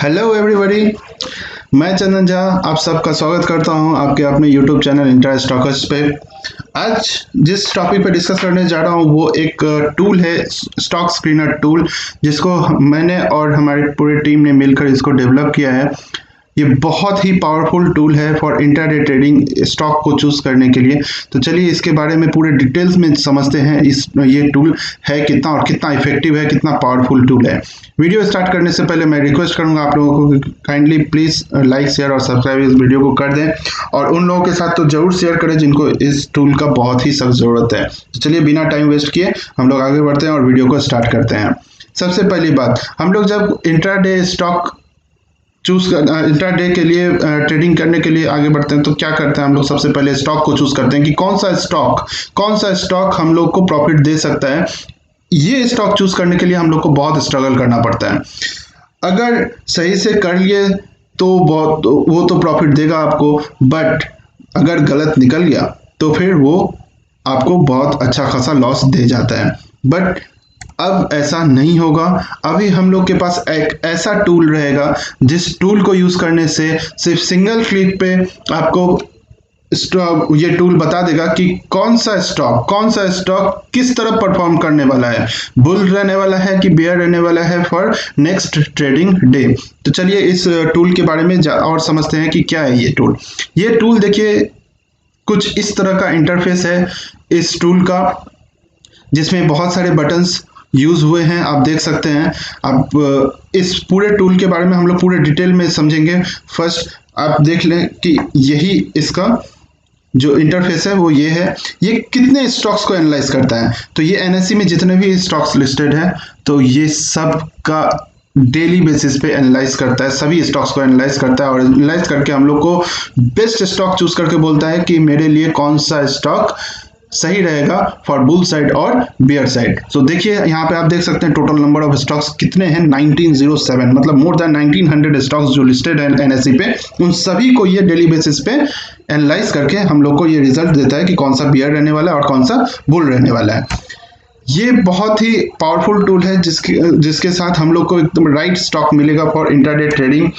Hello everybody, मैं चंदन झा आप सबका स्वागत करता हूं आपके अपने यूट्यूब चैनल इंट्रा स्टॉकर्स पे। आज जिस टॉपिक पे डिस्कस करने जा रहा हूं वो एक टूल है, स्टॉक स्क्रीनर टूल, जिसको मैंने और हमारी पूरी टीम ने मिलकर इसको डेवलप किया है। ये बहुत ही पावरफुल टूल है फॉर इंट्राडे ट्रेडिंग, स्टॉक को चूज करने के लिए। तो चलिए इसके बारे में पूरे डिटेल्स में समझते हैं ये टूल है कितना और कितना इफेक्टिव है, कितना पावरफुल टूल है। वीडियो स्टार्ट करने से पहले मैं रिक्वेस्ट करूंगा आप लोगों को काइंडली प्लीज लाइक शेयर और सब्सक्राइब इस वीडियो को कर दें, और उन लोगों के साथ तो जरूर शेयर करें जिनको इस टूल का बहुत ही सख्त जरूरत है। तो चलिए बिना टाइम वेस्ट किए हम लोग आगे बढ़ते हैं और वीडियो को स्टार्ट करते हैं। सबसे पहली बात, हम लोग जब इंट्राडे स्टॉक इंट्राडे के लिए ट्रेडिंग करने के लिए आगे बढ़ते हैं तो क्या करते हैं हम लोग, सबसे पहले स्टॉक को चूज करते हैं कि कौन सा स्टॉक हम लोग को प्रॉफिट दे सकता है। ये स्टॉक चूज करने के लिए हम लोग को बहुत स्ट्रगल करना पड़ता है। अगर सही से कर लिए तो वो तो प्रॉफिट देगा आपको, बट अगर गलत निकल गया तो फिर वो आपको बहुत अच्छा खासा लॉस दे जाता है। बट अब ऐसा नहीं होगा। अभी हम लोग के पास एक ऐसा टूल रहेगा जिस टूल को यूज करने से सिर्फ सिंगल क्लिक पे आपको ये टूल बता देगा कि कौन सा स्टॉक किस तरह परफॉर्म करने वाला है, बुल रहने वाला है कि बेयर रहने वाला है फॉर नेक्स्ट ट्रेडिंग डे। तो चलिए इस टूल के बारे में और समझते हैं कि क्या है ये टूल। ये टूल देखिए कुछ इस तरह का इंटरफेस है इस टूल का, जिसमें बहुत सारे बटन्स यूज हुए हैं, आप देख सकते हैं। अब इस पूरे टूल के बारे में हम लोग पूरे डिटेल में समझेंगे। फर्स्ट आप देख लें कि यही इसका जो इंटरफेस है वो ये है। ये कितने स्टॉक्स को एनालाइज करता है, तो ये एनएसई में जितने भी स्टॉक्स लिस्टेड हैं तो ये सब का डेली बेसिस पे एनालाइज करता है, सभी स्टॉक्स को एनालाइज करता है, और एनालाइज करके हम लोग को बेस्ट स्टॉक चूज करके बोलता है कि मेरे लिए कौन सा स्टॉक सही रहेगा फॉर बुल साइड और बियर साइड। सो देखिए यहाँ पे आप देख सकते हैं टोटल नंबर ऑफ स्टॉक्स कितने हैं, 1907, मतलब मोर देन 1900 स्टॉक्स जो लिस्टेड है एनएसई पे। उन सभी को ये डेली बेसिस पे एनालाइज करके हम लोग को ये रिजल्ट देता है कि कौन सा बियर रहने वाला है और कौन सा बुल रहने वाला है। ये बहुत ही पावरफुल टूल है जिसके साथ हम लोग को एकदम राइट स्टॉक मिलेगा फॉर इंट्राडे ट्रेडिंग।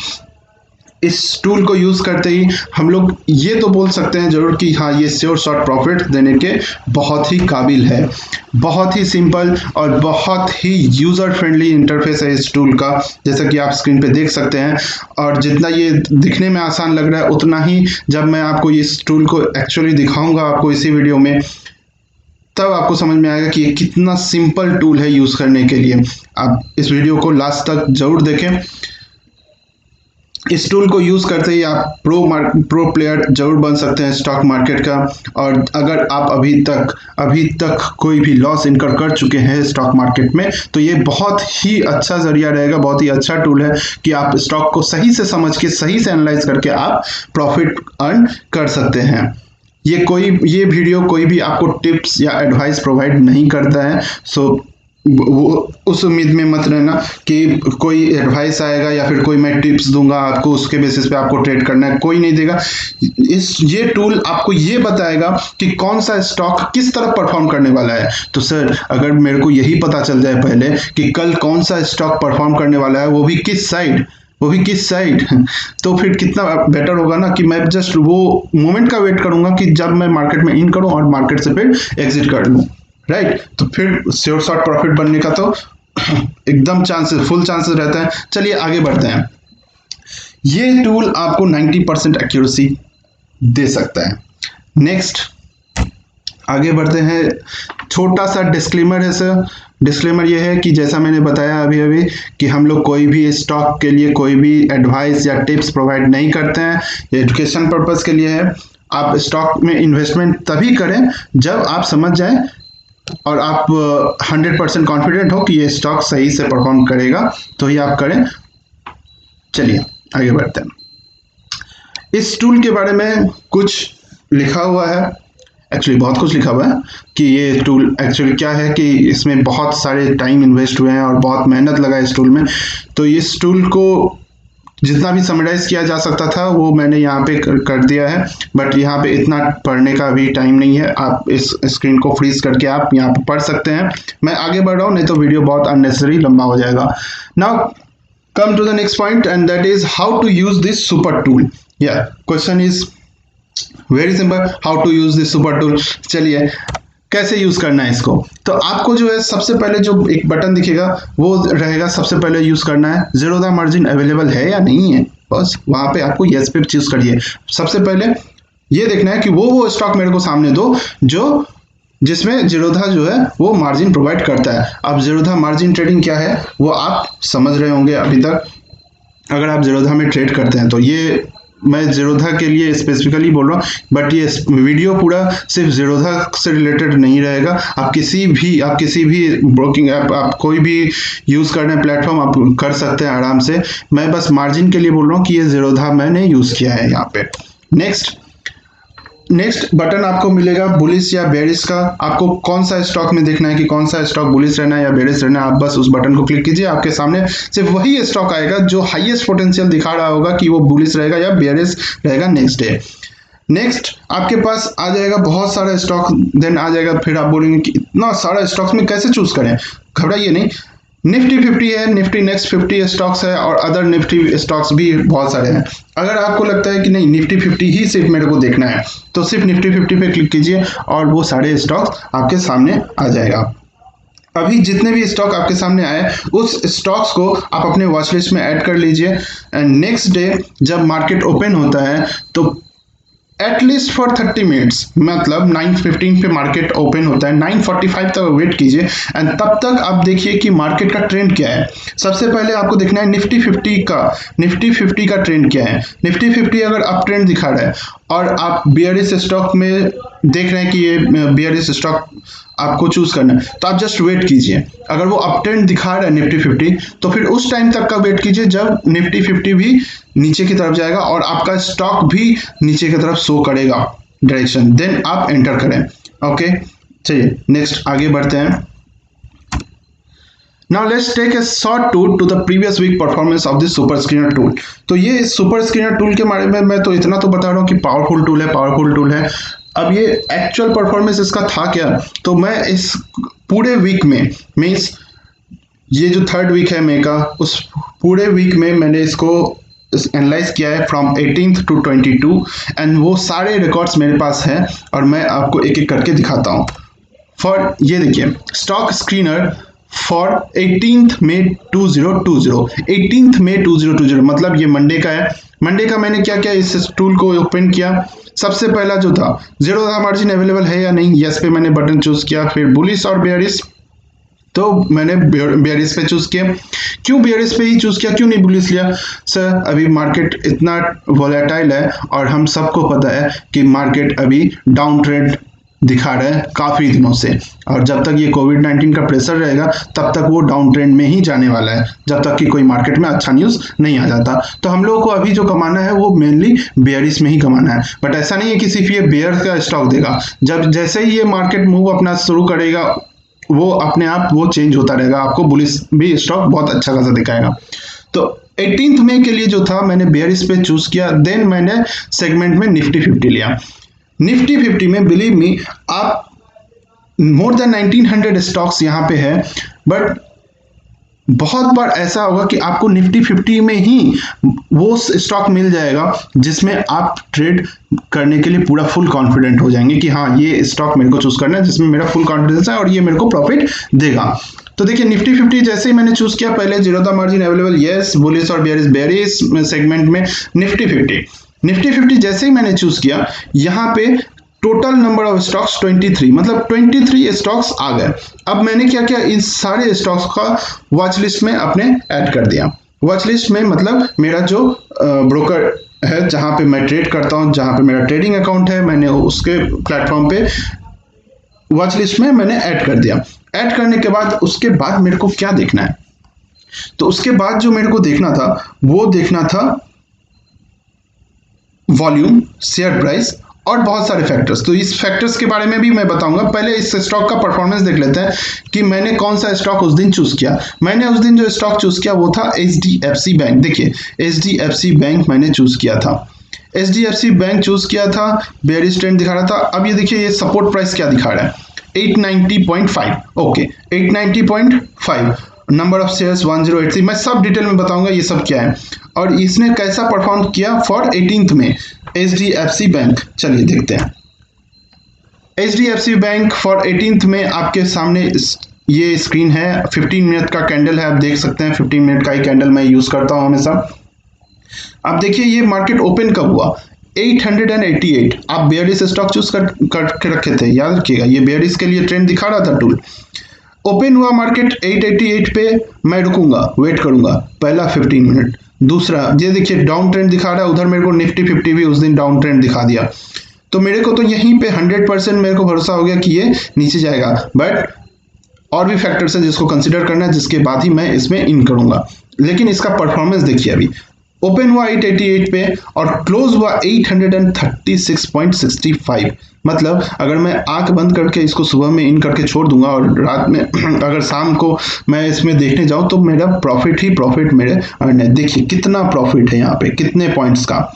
इस टूल को यूज करते ही हम लोग ये तो बोल सकते हैं जरूर कि हाँ ये श्योर शॉर्ट प्रॉफिट देने के बहुत ही काबिल है। बहुत ही सिंपल और बहुत ही यूजर फ्रेंडली इंटरफेस है इस टूल का, जैसा कि आप स्क्रीन पे देख सकते हैं। और जितना ये दिखने में आसान लग रहा है उतना ही जब मैं आपको इस टूल को एक्चुअली दिखाऊंगा आपको इसी वीडियो में, तब आपको समझ में आएगा कि ये कितना सिंपल टूल है यूज करने के लिए। आप इस वीडियो को लास्ट तक जरूर देखें। इस टूल को यूज करते ही आप प्रो प्लेयर जरूर बन सकते हैं स्टॉक मार्केट का। और अगर आप अभी तक कोई भी लॉस इनकर कर चुके हैं स्टॉक मार्केट में तो ये बहुत ही अच्छा जरिया रहेगा, बहुत ही अच्छा टूल है कि आप स्टॉक को सही से समझ के सही से एनालाइज करके आप प्रॉफिट अर्न कर सकते हैं। ये वीडियो कोई भी आपको टिप्स या एडवाइस प्रोवाइड नहीं करता है। सो वो उस उम्मीद में मत रहना कि कोई एडवाइस आएगा या फिर कोई मैं टिप्स दूंगा आपको, उसके बेसिस पे आपको ट्रेड करना है, कोई नहीं देगा। ये टूल आपको ये बताएगा कि कौन सा स्टॉक किस तरह परफॉर्म करने वाला है। तो सर अगर मेरे को यही पता चल जाए पहले कि कल कौन सा स्टॉक परफॉर्म करने वाला है, वो भी किस साइड तो फिर कितना बेटर होगा ना कि मैं जस्ट वो मोमेंट का वेट करूंगा कि जब मैं मार्केट में इन करूं और मार्केट से फिर एग्जिट कर लूं, राइट। तो फिर श्योर शॉर्ट प्रॉफिट बनने का तो एकदम फुल चांसेस रहता है। चलिए आगे बढ़ते हैं। ये टूल आपको 90% एक्यूरेसी दे सकता है। नेक्स्ट आगे बढ़ते हैं। छोटा सा डिस्क्लेमर है सर। डिस्क्लेमर ये है कि जैसा मैंने बताया अभी कि हम लोग कोई भी स्टॉक के लिए कोई भी एडवाइस या टिप्स प्रोवाइड नहीं करते हैं, ये एजुकेशन पर्पस के लिए है। आप स्टॉक में इन्वेस्टमेंट तभी करें जब आप समझ जाएं और आप 100% कॉन्फिडेंट हो कि ये स्टॉक सही से परफॉर्म करेगा, तो ही आप करें। चलिए आगे बढ़ते हैं। इस टूल के बारे में कुछ लिखा हुआ है, एक्चुअली बहुत कुछ लिखा हुआ है कि ये टूल एक्चुअली क्या है, कि इसमें बहुत सारे टाइम इन्वेस्ट हुए हैं और बहुत मेहनत लगा इस टूल में। तो इस टूल को जितना भी समराइज किया जा सकता था वो मैंने यहाँ पे कर दिया है, बट यहाँ पे इतना पढ़ने का भी टाइम नहीं है। आप इस स्क्रीन को फ्रीज करके आप यहाँ पे पढ़ सकते हैं। मैं आगे बढ़ रहा हूँ, नहीं तो वीडियो बहुत अननेसेसरी लंबा हो जाएगा। Now come to the next point, and that is how to use this super tool. Yeah, question is very simple, how to use this super tool. चलिए कैसे यूज करना है इसको. तो आपको जो है सबसे पहले जो एक बटन दिखेगा वो रहेगा, सबसे पहले यूज करना है जीरोधा मार्जिन अवेलेबल है या नहीं है, बस वहां पे आपको यस पे चूज करिए. सबसे पहले ये देखना है कि वो स्टॉक मेरे को सामने दो जो जिसमें जीरोधा जो है वो मार्जिन प्रोवाइड करता है. अब जीरोधा मार्जिन ट्रेडिंग क्या है वो आप समझ रहे होंगे अभी तक, अगर आप जीरोधा में ट्रेड करते हैं तो. ये मैं जीरोधा के लिए स्पेसिफिकली बोल रहा हूँ, बट ये वीडियो पूरा सिर्फ जीरोधा से रिलेटेड नहीं रहेगा. आप किसी भी ब्रोकिंग ऐप, आप कोई भी यूज़ करने प्लेटफॉर्म आप कर सकते हैं आराम से. मैं बस मार्जिन के लिए बोल रहा हूँ कि ये जीरोधा मैंने यूज़ किया है यहाँ पे. नेक्स्ट बटन आपको मिलेगा बुलिश या बेरिश का. आपको कौन सा स्टॉक में देखना है कि कौन सा स्टॉक बुलिश रहना है या बेरिश रहना है, आप बस उस बटन को क्लिक कीजिए. आपके सामने सिर्फ वही स्टॉक आएगा जो हाईएस्ट पोटेंशियल दिखा रहा होगा कि वो बुलिश रहेगा या बेरिश रहेगा नेक्स्ट डे. नेक्स्ट आपके पास आ जाएगा बहुत सारा स्टॉक, देन आ जाएगा, फिर आप बोलेंगे कि इतना सारा स्टॉक्स में कैसे चूज करें. घबराइए नहीं, निफ्टी 50 है, निफ्टी नेक्स्ट 50 स्टॉक्स है और अदर निफ्टी स्टॉक्स भी बहुत सारे हैं. अगर आपको लगता है कि नहीं निफ्टी 50 ही सिर्फ मेरे को देखना है तो सिर्फ निफ्टी 50 पे क्लिक कीजिए और वो सारे स्टॉक्स आपके सामने आ जाएगा. अभी जितने भी स्टॉक आपके सामने आए उस स्टॉक्स को आप अपने वॉच लिस्ट में ऐड कर लीजिए. एंड नेक्स्ट डे जब मार्केट ओपन होता है तो एटलीस्ट फॉर 30 मिनट्स, मतलब 9:15 पे मार्केट ओपन होता है, 9:45 तक वेट कीजिए एंड तब तक आप देखिए कि मार्केट का ट्रेंड क्या है. सबसे पहले आपको देखना है निफ्टी 50 का ट्रेंड क्या है. निफ्टी 50 अगर अप ट्रेंड दिखा रहा है और आप बियरिश स्टॉक में देख रहे हैं कि ये बियरिश स्टॉक आपको चूज करना है तो आप जस्ट वेट कीजिए. अगर वो अप ट्रेंड दिखा रहा है निफ्टी 50 तो फिर उस टाइम तक का वेट कीजिए जब निफ्टी 50 भी नीचे की तरफ जाएगा और आपका स्टॉक भी नीचे की तरफ शो करेगा डायरेक्शन, देन आप एंटर करें. ओके चलिए नेक्स्ट आगे बढ़ते हैं. Now let's take a short tour to the previous week performance of this super screener tool. तो ये सुपर स्क्रीनर टूल के बारे में मैं तो इतना तो बता रहा हूँ कि पावरफुल टूल है. अब ये एक्चुअल परफॉर्मेंस इसका था क्या, तो मैं इस पूरे वीक में, मीन्स ये जो 3rd वीक है मई का, उस पूरे वीक में मैंने इसको एनालाइज किया है फ्रॉम 18th to 22 एंड वो सारे रिकॉर्ड्स मेरे पास हैं और मैं आपको एक एक करके दिखाता हूँ. फॉर ये देखिए स्टॉक स्क्रीनर फॉर 18th मई 2020, 18th मई 2020 मतलब ये मंडे का है. मंडे का मैंने क्या किया, इस टूल को ओपन किया. सबसे पहला जो था जीरोधा मार्जिन अवेलेबल है या नहीं, यस पे मैंने बटन चूज किया. फिर बुलिश और बेयरिश, तो मैंने बेयरिश पे चूज किया. क्यों बेयरिश पे ही चूज किया, क्यों नहीं बुलिश लिया? सर अभी मार्केट इतना वोलेटाइल है और हम सबको पता है कि मार्केट अभी डाउन ट्रेंड दिखा रहा है काफी दिनों से, और जब तक ये कोविड-19 का प्रेशर रहेगा तब तक वो डाउन ट्रेंड में ही जाने वाला है, जब तक कि कोई मार्केट में अच्छा न्यूज नहीं आ जाता. तो हम लोगों को अभी जो कमाना है वो मेनली बेयरिश में ही कमाना है. बट ऐसा नहीं है कि सिर्फ ये बेयर का स्टॉक देगा, जब जैसे ही ये मार्केट मूव अपना शुरू करेगा वो अपने आप वो चेंज होता रहेगा, आपको बुलिश भी स्टॉक बहुत अच्छा खासा दिखाएगा. तो 18th मई के लिए जो था मैंने बेयरिश पे चूज किया. देन मैंने सेगमेंट में निफ्टी 50 लिया. निफ्टी 50 में बिलीव मी आप मोर देन 1900 स्टॉक्स यहाँ पे है, बट बहुत बार ऐसा होगा कि आपको निफ्टी 50 में ही वो स्टॉक मिल जाएगा जिसमें आप ट्रेड करने के लिए पूरा फुल कॉन्फिडेंट हो जाएंगे कि हाँ ये स्टॉक मेरे को चूज करना है जिसमें मेरा फुल कॉन्फिडेंस है और ये मेरे को प्रॉफिट देगा. तो देखिए निफ्टी 50 जैसे ही मैंने चूज किया, पहले Zerodha margin available yes, bullish और बेयरिश सेगमेंट में निफ्टी 50 जैसे ही मैंने चूज किया, यहाँ पे टोटल नंबर ऑफ स्टॉक्स 23, मतलब 23 स्टॉक्स आ गए. अब मैंने क्या किया, इन सारे स्टॉक्स का वॉच लिस्ट में अपने ऐड कर दिया. वॉच लिस्ट में मतलब मेरा जो ब्रोकर है जहां पे मैं ट्रेड करता हूं, जहां पे मेरा ट्रेडिंग अकाउंट है, मैंने उसके प्लेटफॉर्म पे वॉच लिस्ट में मैंने ऐड कर दिया. ऐड करने के बाद उसके बाद मेरे को क्या देखना है, तो उसके बाद जो मेरे को देखना था वो देखना था वॉल्यूम, शेयर प्राइस और बहुत सारे फैक्टर्स. तो इस फैक्टर्स के बारे में भी मैं बताऊंगा. पहले इस स्टॉक का परफॉर्मेंस देख लेते हैं कि मैंने कौन सा स्टॉक उस दिन चूज किया. मैंने उस दिन जो स्टॉक चूज किया वो था HDFC बैंक. देखिए HDFC बैंक मैंने चूज किया था. HDFC बैंक चूज किया था, बेयरिश ट्रेंड दिखा रहा था. अब ये देखिए ये सपोर्ट प्राइस क्या दिखा रहा है, 890.5. ओके 890.5. नंबर ऑफ शेयर्स 1083, मैं सब डिटेल में बताऊंगा ये सब क्या है और इसने कैसा परफॉर्म किया फॉर 18th में HDFC बैंक। चलिए देखते हैं। HDFC बैंक फॉर 18th में आपके सामने ये स्क्रीन है, 15 मिनट का कैंडल है, आप देख सकते हैं 15 मिनट का ही कैंडल मैं यूज करता हूं हमेशा। आप देखिए ये मार्केट ओपन कब हुआ 888, आप बेयरिश स्टॉक चूज करके रखे थे, याद रखिएगा ये बेयरिश के लिए ट्रेंड दिखा रहा था टूल। ओपन हुआ मार्केट 888 पे, मैं रुकूंगा, वेट करूंगा, पहला 15 मिनट। दूसरा ये देखिए डाउन ट्रेंड दिखा रहा है, उधर मेरे को निफ्टी 50 भी उस दिन डाउन ट्रेंड दिखा दिया, तो मेरे को तो यहीं पे 100% मेरे को भरोसा हो गया कि ये नीचे जाएगा। बट और भी फैक्टर्स हैं जिसको कंसिडर करना है, जिसके बाद ही मैं इसमें इन करूंगा। लेकिन इसका परफॉर्मेंस देखिए, अभी ओपन हुआ 888 पे और क्लोज हुआ 836.65। मतलब अगर मैं आंख बंद करके इसको सुबह में इन करके छोड़ दूंगा और रात में अगर शाम को मैं इसमें देखने जाऊं तो मेरा प्रॉफिट ही प्रॉफिट मेरे अर्न है। देखिए कितना प्रॉफिट है यहाँ पे, कितने पॉइंट्स का।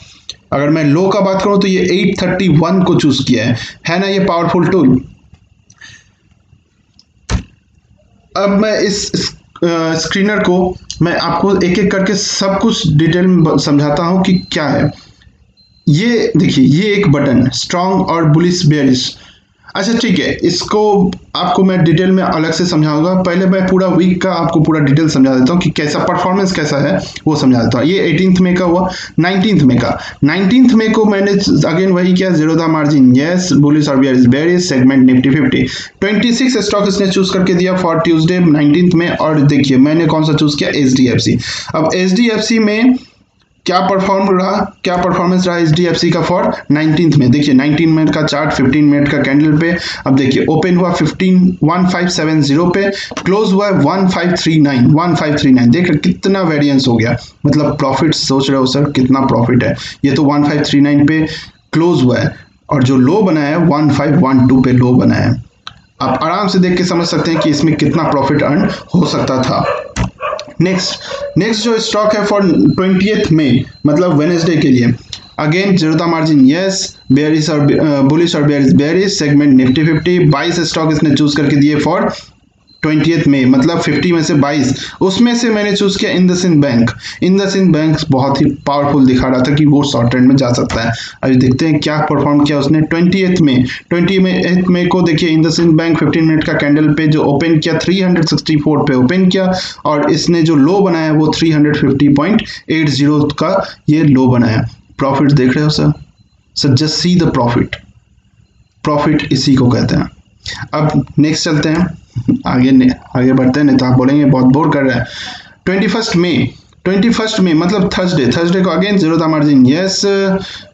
अगर मैं लो का बात करूं तो ये 831 को चूज किया है ना ये पावरफुल टूल। अब मैं इस स्क्रीनर को मैं आपको एक एक करके सब कुछ डिटेल में समझाता हूं कि क्या है। ये देखिए ये एक बटन स्ट्रॉन्ग और बुलिश बेयरिश। अच्छा ठीक है, इसको आपको मैं डिटेल में अलग से समझाऊंगा। पहले मैं पूरा वीक का आपको पूरा डिटेल समझा देता हूँ कि कैसा परफॉर्मेंस कैसा है वो समझा देता हूँ। ये 18th मई का हुआ, 19th मई का। 19th मई को मैंने अगेन वही किया, zero the margin yes, bullish और बेयरिश, सेगमेंट निफ्टी 50। 26 स्टॉक इसने चूज करके दिया फॉर ट्यूसडे 19th में। और देखिए मैंने कौन सा चूज किया, HDFC। अब HDFC में क्या परफॉर्मेंस रहा HDFC का फॉर 19th में। देखिए 19 मिनट का चार्ट, 15 मिनट का कैंडल पे। अब देखिए ओपन हुआ 1570 पे, क्लोज हुआ 1539। देख रहे कितना वेरिएंस हो गया, मतलब प्रॉफिट सोच रहे हो सर कितना प्रॉफिट है। ये तो 1539 पे क्लोज हुआ है और जो लो बनाया है 1512 पे लो बनाया है। आप आराम से देख के समझ सकते हैं कि इसमें कितना प्रॉफिट अर्न हो सकता था। नेक्स्ट जो स्टॉक है फॉर 20th मई, मतलब वेनेसडे के लिए, again zero margin yes, bearish और बुलिश और बेयरिश, सेगमेंट निफ्टी 50। 22 स्टॉक इसने चूज करके दिए फॉर 20th मई, मतलब 50 में से 22। उसमें से मैंने चूज किया इंडसइंड बैंक। इंडसइंड बैंक बहुत ही पावरफुल दिखा रहा था कि वो शॉर्ट ट्रेंड में जा सकता है। अभी देखते हैं क्या परफॉर्म किया उसने 20th मई को। देखिए इंडसइंड बैंक 15 मिनट का कैंडल पे जो ओपन किया 364 पे ओपन किया और इसने जो लो बनाया वो 350.80 का ये लो बनाया। प्रॉफिट देख रहे हो sir, just see the profit इसी को कहते हैं। अब नेक्स्ट चलते हैं, आगे बढ़ते हैं, नहीं तो आप बोलेंगे बहुत बोर कर रहा है। 21st मई मतलब थर्सडे को again zero the margin yes,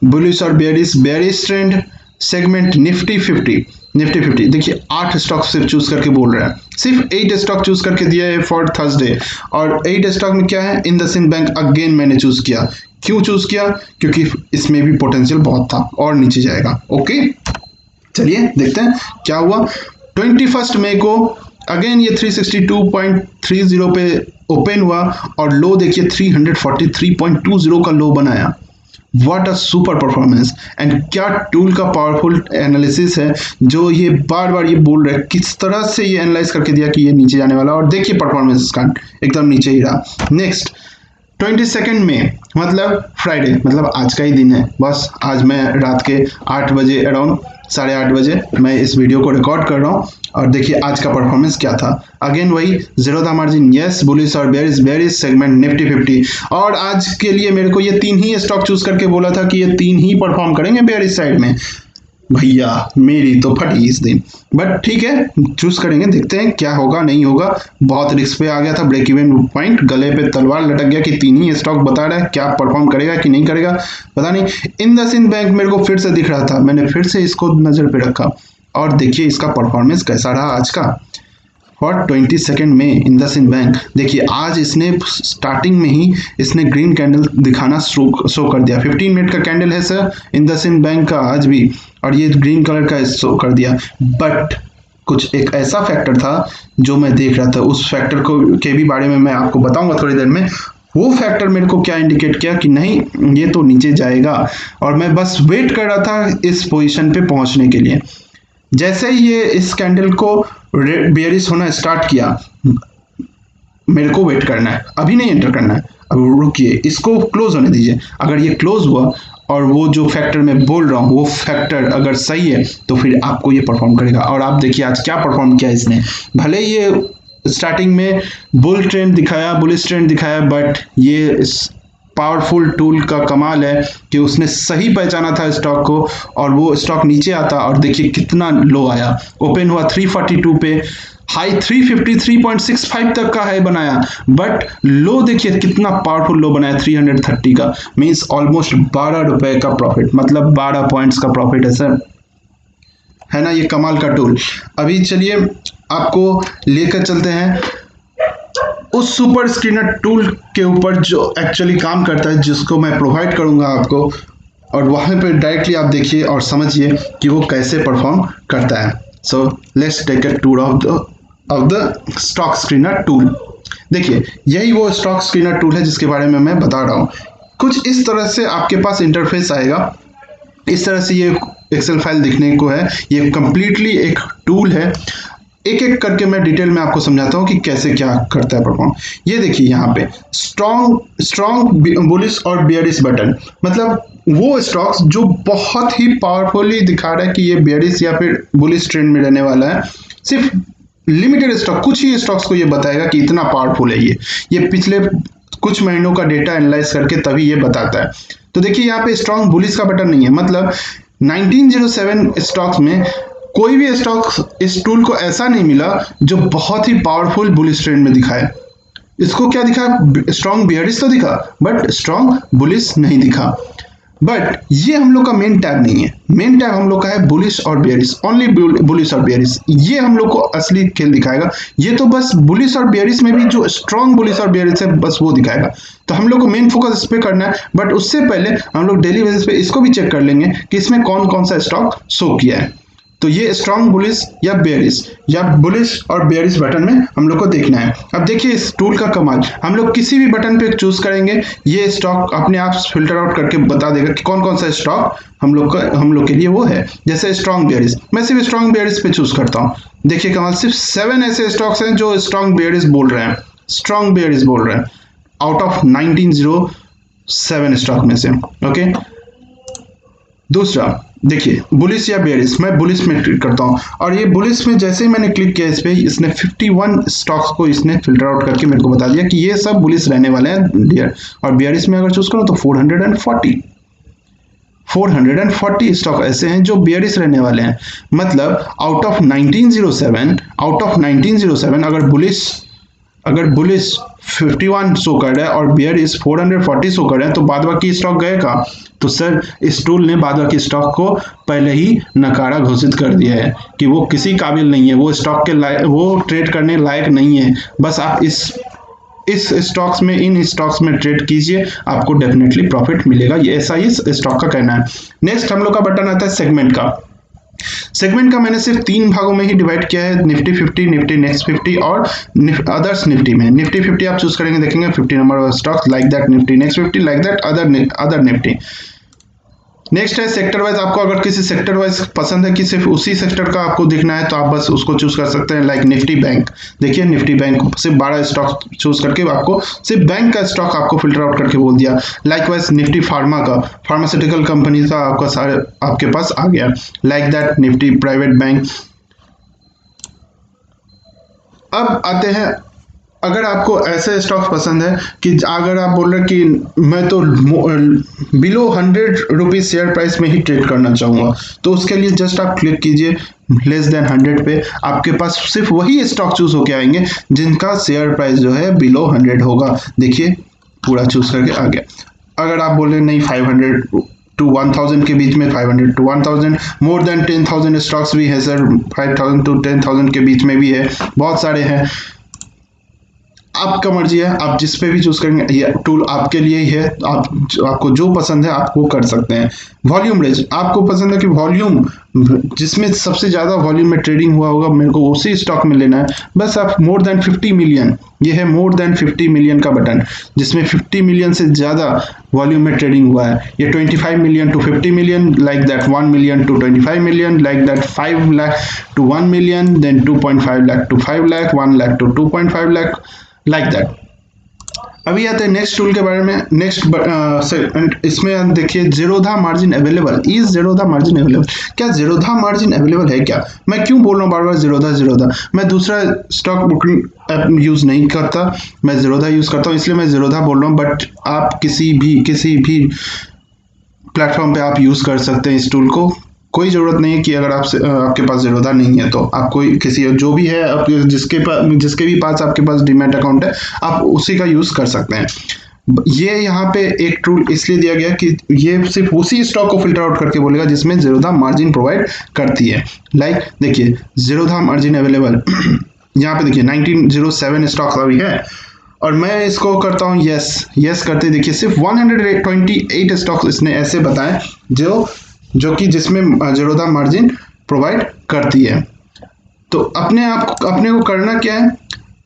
bullish और बेयरिश ट्रेंड, सेगमेंट निफ्टी 50। देखिए 8 स्टॉक सिर्फ चूज करके बोल रहा है, सिर्फ 8 स्टॉक चूज करके दिया है फॉर थर्सडे। और 8 स्टॉक में क्या है, इंडसइंड बैंक अगेन मैंने चूज किया। क्यों चूज किया, क्योंकि इसमें भी पोटेंशियल बहुत था और नीचे जाएगा। ओके चलिए देखते हैं क्या हुआ। 21st मई को अगेन ये 362.30 पे ओपन हुआ और लो देखिए 343.20 का लो बनाया। What a super performance. And क्या टूल का पावरफुल एनालिसिस है जो ये बार बार ये बोल रहा है, किस तरह से ये एनालाइज करके दिया कि ये नीचे जाने वाला, और देखिए परफॉर्मेंस इसका एकदम नीचे ही रहा। नेक्स्ट 22nd में मतलब फ्राइडे, मतलब आज का ही दिन है। बस आज मैं रात के 8 बजे अराउंड 8:30 बजे मैं इस वीडियो को रिकॉर्ड कर रहा हूँ और देखिए आज का परफॉर्मेंस क्या था। अगेन वही zero the margin yes, bullish और बेयरिश, सेगमेंट निफ्टी 50। और आज के लिए मेरे को ये 3 ही स्टॉक चूज करके बोला था कि ये 3 ही परफॉर्म करेंगे बेयरिश साइड में। भैया मेरी तो फटी इस दिन, बट ठीक है चूज करेंगे, देखते हैं क्या होगा नहीं होगा। बहुत रिस्क पे आ गया था, ब्रेक इवन पॉइंट, गले पे तलवार लटक गया कि 3 ही स्टॉक बता रहा है, क्या परफॉर्म करेगा कि नहीं करेगा पता नहीं। इंडसइंड बैंक मेरे को फिर से दिख रहा था, मैंने फिर से इसको नजर पे रखा और देखिए इसका परफॉर्मेंस कैसा रहा आज का फॉर 22nd में। इंडसइंड बैंक देखिए आज इसने स्टार्टिंग में ही इसने ग्रीन कैंडल दिखाना शो कर दिया। 15 मिनट का कैंडल है सर इंडसइंड बैंक का आज भी, और ये ग्रीन कलर का शो कर दिया। बट कुछ एक ऐसा फैक्टर था जो मैं देख रहा था, उस फैक्टर को के भी बारे में मैं आपको बताऊंगा थोड़ी देर में। वो फैक्टर मेरे को क्या इंडिकेट किया कि नहीं ये तो नीचे जाएगा, और मैं बस वेट कर रहा था इस पोजीशन पे पहुंचने के लिए। जैसे ही ये इस कैंडल को बेयरिश होना स्टार्ट किया, मेरे को वेट करना है, अभी नहीं एंटर करना है, अब रुकिए, इसको क्लोज होने दीजिए। अगर ये क्लोज हुआ और वो जो फैक्टर मैं बोल रहा हूँ वो फैक्टर अगर सही है तो फिर आपको ये परफॉर्म करेगा। और आप देखिए आज क्या परफॉर्म किया इसने। भले ये स्टार्टिंग में बुलिश ट्रेंड दिखाया, बट ये इस पावरफुल टूल का कमाल है कि उसने सही पहचाना था स्टॉक को, और वो स्टॉक नीचे आता और देखिए कितना लो आया। ओपन हुआ 342 पे, हाई 353.65 तक का हाई बनाया, बट लो देखिए कितना पावरफुल लो बनाया 330 का। मींस ऑलमोस्ट 12 रुपए का प्रॉफिट, मतलब 12 पॉइंट्स का प्रॉफिट है सर, है ना ये कमाल का टूल। अभी चलिए आपको लेकर चलते हैं उस सुपर स्क्रीनर टूल के ऊपर जो एक्चुअली काम करता है, जिसको मैं प्रोवाइड करूंगा आपको, और वहां पे डायरेक्टली आप देखिए और समझिए कि वो कैसे परफॉर्म करता है। So let's take a tour of the stock screener tool. देखिए यही वो स्टॉक स्क्रीनर टूल है जिसके बारे में मैं बता रहा हूँ। कुछ इस तरह से आपके पास इंटरफेस आएगा, इस तरह से ये एक्सेल फाइल दिखने को है। ये कंप्लीटली एक टूल है, एक एक करके मैं डिटेल में आपको समझाता हूँ कि कैसे क्या करता है परफॉर्म। ये देखिए यहाँ पे स्ट्रॉन्ग बुलिश और बेयरिश बटन, मतलब वो स्टॉक्स जो बहुत ही पावरफुली दिखा रहा है कि ये बेयरिश या फिर बुलिश ट्रेंड में रहने वाला है। सिर्फ लिमिटेड स्टॉक, कुछ ही स्टॉक्स को ये बताएगा कि इतना पावरफुल है ये पिछले कुछ महीनों का डेटा एनालाइज करके तभी ये बताता है। तो देखिए यहाँ पे स्ट्रॉन्ग बुलिश का बटन नहीं है, मतलब 1907 स्टॉक्स में कोई भी स्टॉक इस टूल को ऐसा नहीं मिला जो बहुत ही पावरफुल बुलिश ट्रेंड में दिखाए। इसको क्या दिखा, स्ट्रॉन्ग बियरिश तो दिखा बट स्ट्रॉन्ग बुलिश नहीं दिखा। बट ये हम लोग का मेन टैब नहीं है, मेन टैब हम लोग का है बुलिश और बियरिश, ओनली बुलिश और बियरिश। ये हम लोग को असली खेल दिखाएगा। ये तो बस बुलिश और बियरिश में भी जो स्ट्रॉन्ग बुलिश और बियरिश है बस वो दिखाएगा। तो हम लोग को मेन फोकस इस पे करना है, बट उससे पहले हम लोग डेली बेसिस पे इसको भी चेक कर लेंगे कि इसमें कौन कौन सा स्टॉक शो किया है। तो ये स्ट्रॉन्ग बुलिश या बेयरिश या बुलिश और बेयरिश बटन में हम लोग को देखना है। अब देखिए इस टूल का कमाल, हम लोग किसी भी बटन पे चूज करेंगे, ये स्टॉक अपने आप फिल्टर आउट करके बता देगा कि कौन कौन सा स्टॉक हम लोग के लिए वो है। जैसे स्ट्रॉन्ग बेयरिश, मैं सिर्फ स्ट्रॉन्ग बेयरिश पे चूज करता हूँ। देखिए कमाल, सिर्फ 7 ऐसे स्टॉक्स हैं जो स्ट्रॉन्ग बेयरिश बोल रहे हैं, स्ट्रॉन्ग बेयरिश बोल रहे हैं आउट ऑफ 1907 स्टॉक में से। ओके, दूसरा देखिए बुलिश या बेयरिश, मैं बुलिश में क्लिक करता हूँ, और ये बुलिश में जैसे ही मैंने क्लिक किया इस पे, इसने 51 स्टॉक्स को इसने फिल्टर आउट करके मेरे को बता दिया कि ये सब बुलिश रहने वाले हैं डियर। और बेयरिश में अगर चूज करूँ तो 440 स्टॉक ऐसे हैं जो बेयरिश रहने वाले हैं। मतलब आउट ऑफ 1907 अगर बुलिश 51 शो कर रहा है और बेयरिश 440 शो कर रहे हैं, तो बाद बाकी स्टॉक गए कहाँ? तो सर इस टूल ने बाद बाकी स्टॉक को पहले ही नकारा घोषित कर दिया है कि वो किसी काबिल नहीं है, वो स्टॉक के लायक, वो ट्रेड करने लायक नहीं है। बस आप इस स्टॉक्स में, इन स्टॉक्स में ट्रेड कीजिए, आपको डेफिनेटली प्रॉफिट मिलेगा। ये ऐसा ही स्टॉक का कहना है। नेक्स्ट हम लोग का बटन आता है सेगमेंट का। सेगमेंट का मैंने सिर्फ 3 भागों में ही डिवाइड किया है, निफ्टी 50, निफ्टी नेक्स्ट 50 और अदर्स निफ्टी में। निफ्टी 50 आप चूज करेंगे, देखेंगे 50 number of stocks, like that Nifty next 50, like that other Nifty. Next है सेक्टर वाइज। आपको अगर किसी सेक्टर वाइज पसंद है कि सिर्फ उसी सेक्टर का आपको देखना है तो आप बस उसको चूज कर सकते हैं। लाइक निफ्टी बैंक, देखिए निफ्टी बैंक सिर्फ 12 स्टॉक चूज करके आपको सिर्फ बैंक का स्टॉक आपको फिल्टर आउट करके बोल दिया। लाइक वाइज निफ्टी फार्मा का, फार्मास्यूटिकल कंपनी का आपका सारे आपके पास आ गया। Like that Nifty private bank. अब आते हैं, अगर आपको ऐसे स्टॉक्स पसंद है कि अगर आप बोल रहे कि मैं तो बिलो 100 रुपीज शेयर प्राइस में ही ट्रेड करना चाहूँगा, तो उसके लिए जस्ट आप क्लिक कीजिए लेस देन 100 पे, आपके पास सिर्फ वही स्टॉक चूज होके आएंगे जिनका शेयर प्राइस जो है बिलो 100 होगा। देखिए पूरा चूज करके आ गया। अगर आप बोल रहे नहीं 500 टू 1000 के बीच में, 500 टू 1000, मोर देन 10,000 स्टॉक्स भी है सर, 5000 टू 10,000 के बीच में भी है, बहुत सारे हैं। आपका मर्जी है, आप जिस पे भी चूज करेंगे, ये टूल आपके लिए ही है। आपको जो पसंद है आप वो कर सकते हैं। वॉल्यूम रेंज, आपको पसंद है कि वॉल्यूम जिसमें सबसे ज्यादा वॉल्यूम में ट्रेडिंग हुआ होगा मेरे को उसी स्टॉक में लेना है, बस आप मोर देन 50 मिलियन, ये है मोर देन 50 मिलियन का बटन, जिसमें 50 मिलियन से ज्यादा वॉल्यूम में ट्रेडिंग हुआ है। ये 25 million to 50 million, like that 1 million to 25 million, like that 5 lakh to 1 million, then 2.5 lakh to 5 lakh, 1 lakh to 2.5 lakh, like that. अभी आते हैं नेक्स्ट टूल के बारे में। नेक्स्ट इसमें हम देखिए Zerodha margin available, is Zerodha margin available. क्या जीरोधा मार्जिन अवेलेबल है क्या? मैं क्यों बोल रहा हूँ बार बार जीरोधा जीरोधा? मैं दूसरा स्टॉक बुकिंग ऐप यूज नहीं करता, मैं जीरोधा यूज करता हूँ, इसलिए मैं जीरोधा बोल रहा हूँ। बट आप किसी भी प्लेटफॉर्म पे आप यूज कर सकते हैं इस टूल को। कोई ज़रूरत नहीं है कि अगर आपके पास जीरोधा नहीं है तो आप कोई किसी जो भी है आप जिसके भी पास आपके पास डीमैट अकाउंट है आप उसी का यूज़ कर सकते हैं। ये यहाँ पे एक टूल इसलिए दिया गया कि ये सिर्फ उसी स्टॉक को फिल्टर आउट करके बोलेगा जिसमें जीरोधा मार्जिन प्रोवाइड करती है। लाइक देखिए जीरोधा मार्जिन अवेलेबल यहाँ पे देखिए 1907 स्टॉक अभी है और मैं इसको करता हूँ यस करते देखिए सिर्फ 128 स्टॉक्स इसने ऐसे बताए जो कि जिसमें जीरोधा मार्जिन प्रोवाइड करती है। तो अपने को करना क्या है,